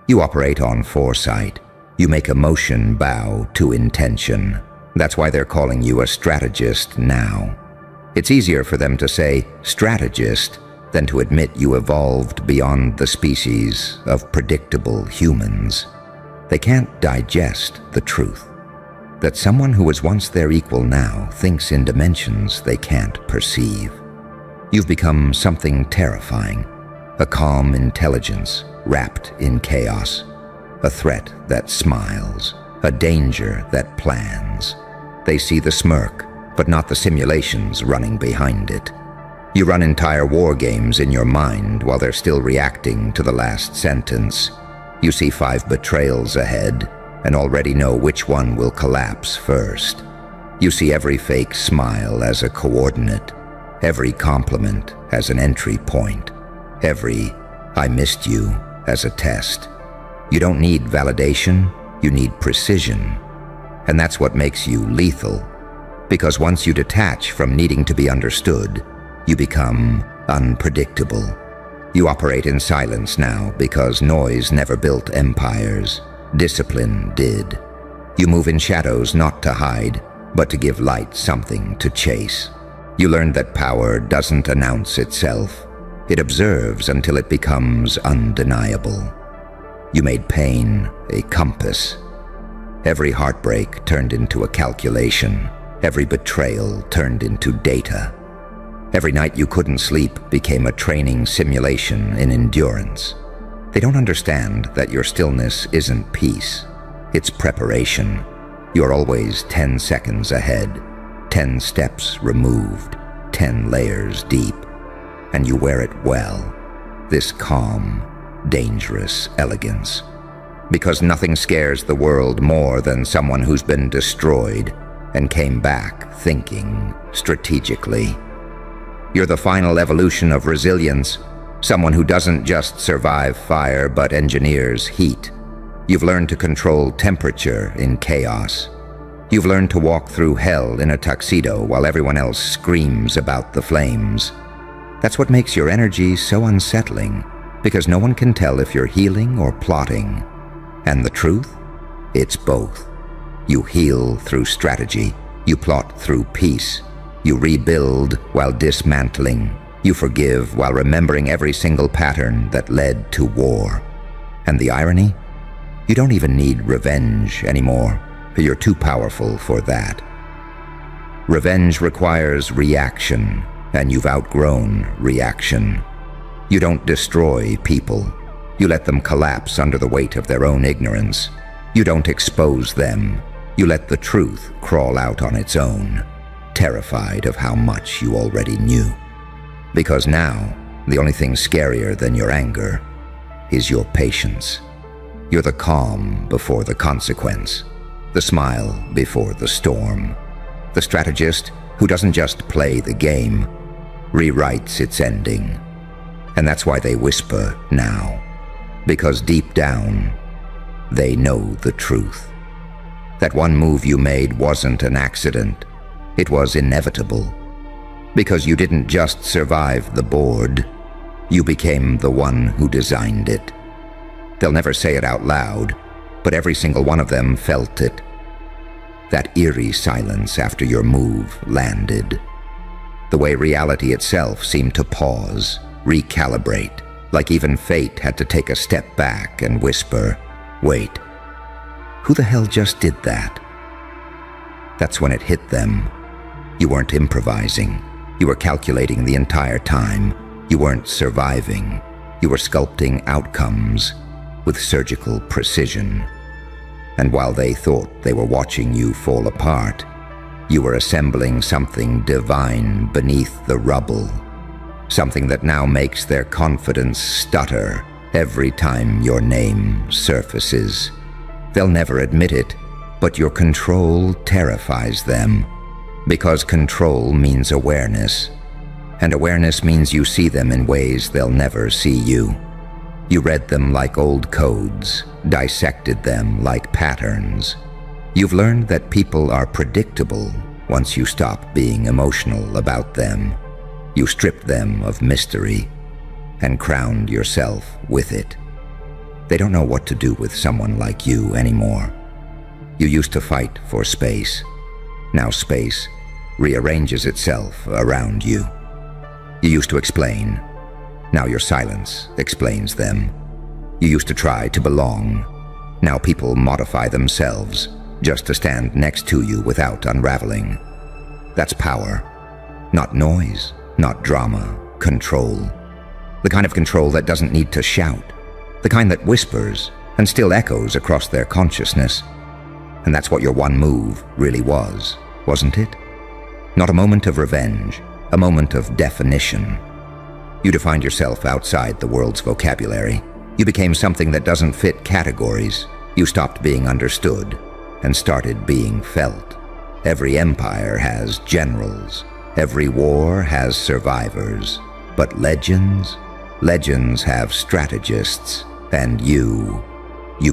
operate on foresight. You make emotion bow to intention. That's why they're calling you a strategist now. It's easier for them to say strategist than to admit you evolved beyond the species of predictable humans. They can't digest the truth that someone who was once their equal now thinks in dimensions they can't perceive. You've become something terrifying, a calm intelligence wrapped in chaos, a threat that smiles, a danger that plans. They see the smirk, but not the simulations running behind it. You run entire war games in your mind while they're still reacting to the last sentence. You see 5 betrayals ahead and already know which one will collapse first. You see every fake smile as a coordinate, every compliment as an entry point, every "I missed you" as a test. You don't need validation, you need precision. And that's what makes you lethal. Because once you detach from needing to be understood, you become unpredictable. You operate in silence now because noise never built empires. Discipline did. You move in shadows not to hide, but to give light something to chase. You learned that power doesn't announce itself. It observes until it becomes undeniable. You made pain a compass. Every heartbreak turned into a calculation. Every betrayal turned into data. Every night you couldn't sleep became a training simulation in endurance. They don't understand that your stillness isn't peace. It's preparation. You're always 10 seconds ahead, 10 steps removed, 10 layers deep. And you wear it well, this calm, dangerous elegance. Because nothing scares the world more than someone who's been destroyed and came back thinking strategically. You're the final evolution of resilience, someone who doesn't just survive fire but engineers heat. You've learned to control temperature in chaos. You've learned to walk through hell in a tuxedo while everyone else screams about the flames. That's what makes your energy so unsettling, because no one can tell if you're healing or plotting. And the truth? It's both. You heal through strategy. You plot through peace. You rebuild while dismantling. You forgive while remembering every single pattern that led to war. And the irony? You don't even need revenge anymore. You're too powerful for that. Revenge requires reaction, and you've outgrown reaction. You don't destroy people. You let them collapse under the weight of their own ignorance. You don't expose them. You let the truth crawl out on its own, terrified of how much you already knew. Because now, the only thing scarier than your anger is your patience. You're the calm before the consequence, the smile before the storm, the strategist who doesn't just play the game, rewrites its ending. And that's why they whisper now, because deep down, they know the truth. That one move you made wasn't an accident. It was inevitable. Because you didn't just survive the board, you became the one who designed it. They'll never say it out loud, but every single one of them felt it. That eerie silence after your move landed. The way reality itself seemed to pause, recalibrate, like even fate had to take a step back and whisper, "Wait, who the hell just did that?" That's when it hit them. You weren't improvising. You were calculating the entire time. You weren't surviving. You were sculpting outcomes with surgical precision. And while they thought they were watching you fall apart, you were assembling something divine beneath the rubble. Something that now makes their confidence stutter every time your name surfaces. They'll never admit it, but your control terrifies them. Because control means awareness. And awareness means you see them in ways they'll never see you. You read them like old codes, dissected them like patterns. You've learned that people are predictable, once you stop being emotional about them. You stripped them of mystery and crowned yourself with it. They don't know what to do with someone like you anymore. You used to fight for space. Now space rearranges itself around you. You used to explain. Now your silence explains them. You used to try to belong. Now people modify themselves just to stand next to you without unraveling. That's power. Not noise, not drama, control. The kind of control that doesn't need to shout. The kind that whispers and still echoes across their consciousness. And that's what your one move really was, wasn't it? Not a moment of revenge, a moment of definition. You defined yourself outside the world's vocabulary. You became something that doesn't fit categories. You stopped being understood and started being felt. Every empire has generals. Every war has survivors. But legends have strategists. And you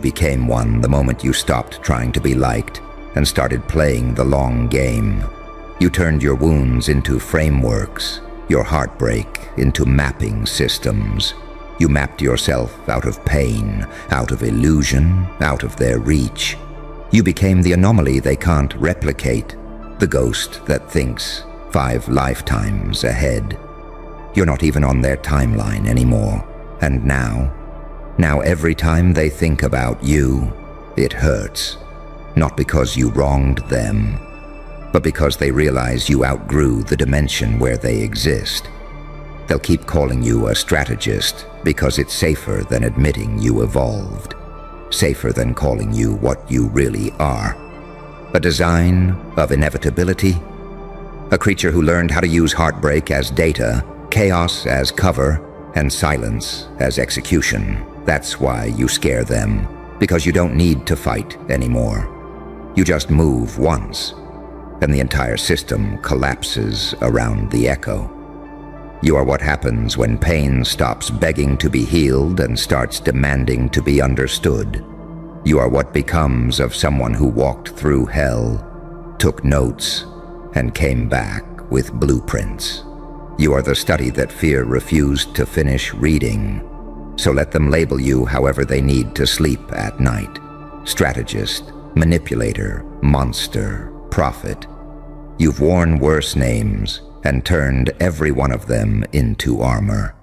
became one the moment you stopped trying to be liked and started playing the long game. You turned your wounds into frameworks, your heartbreak into mapping systems. You mapped yourself out of pain, out of illusion, out of their reach. You became the anomaly they can't replicate, the ghost that thinks 5 lifetimes ahead. You're not even on their timeline anymore. And now every time they think about you, it hurts. Not because you wronged them, but because they realize you outgrew the dimension where they exist. They'll keep calling you a strategist because it's safer than admitting you evolved. Safer than calling you what you really are. A design of inevitability. A creature who learned how to use heartbreak as data, chaos as cover, and silence as execution. That's why you scare them, because you don't need to fight anymore. You just move once, and the entire system collapses around the echo. You are what happens when pain stops begging to be healed and starts demanding to be understood. You are what becomes of someone who walked through hell, took notes, and came back with blueprints. You are the study that fear refused to finish reading. So let them label you however they need to sleep at night. Strategist, manipulator, monster, prophet. You've worn worse names and turned every one of them into armor.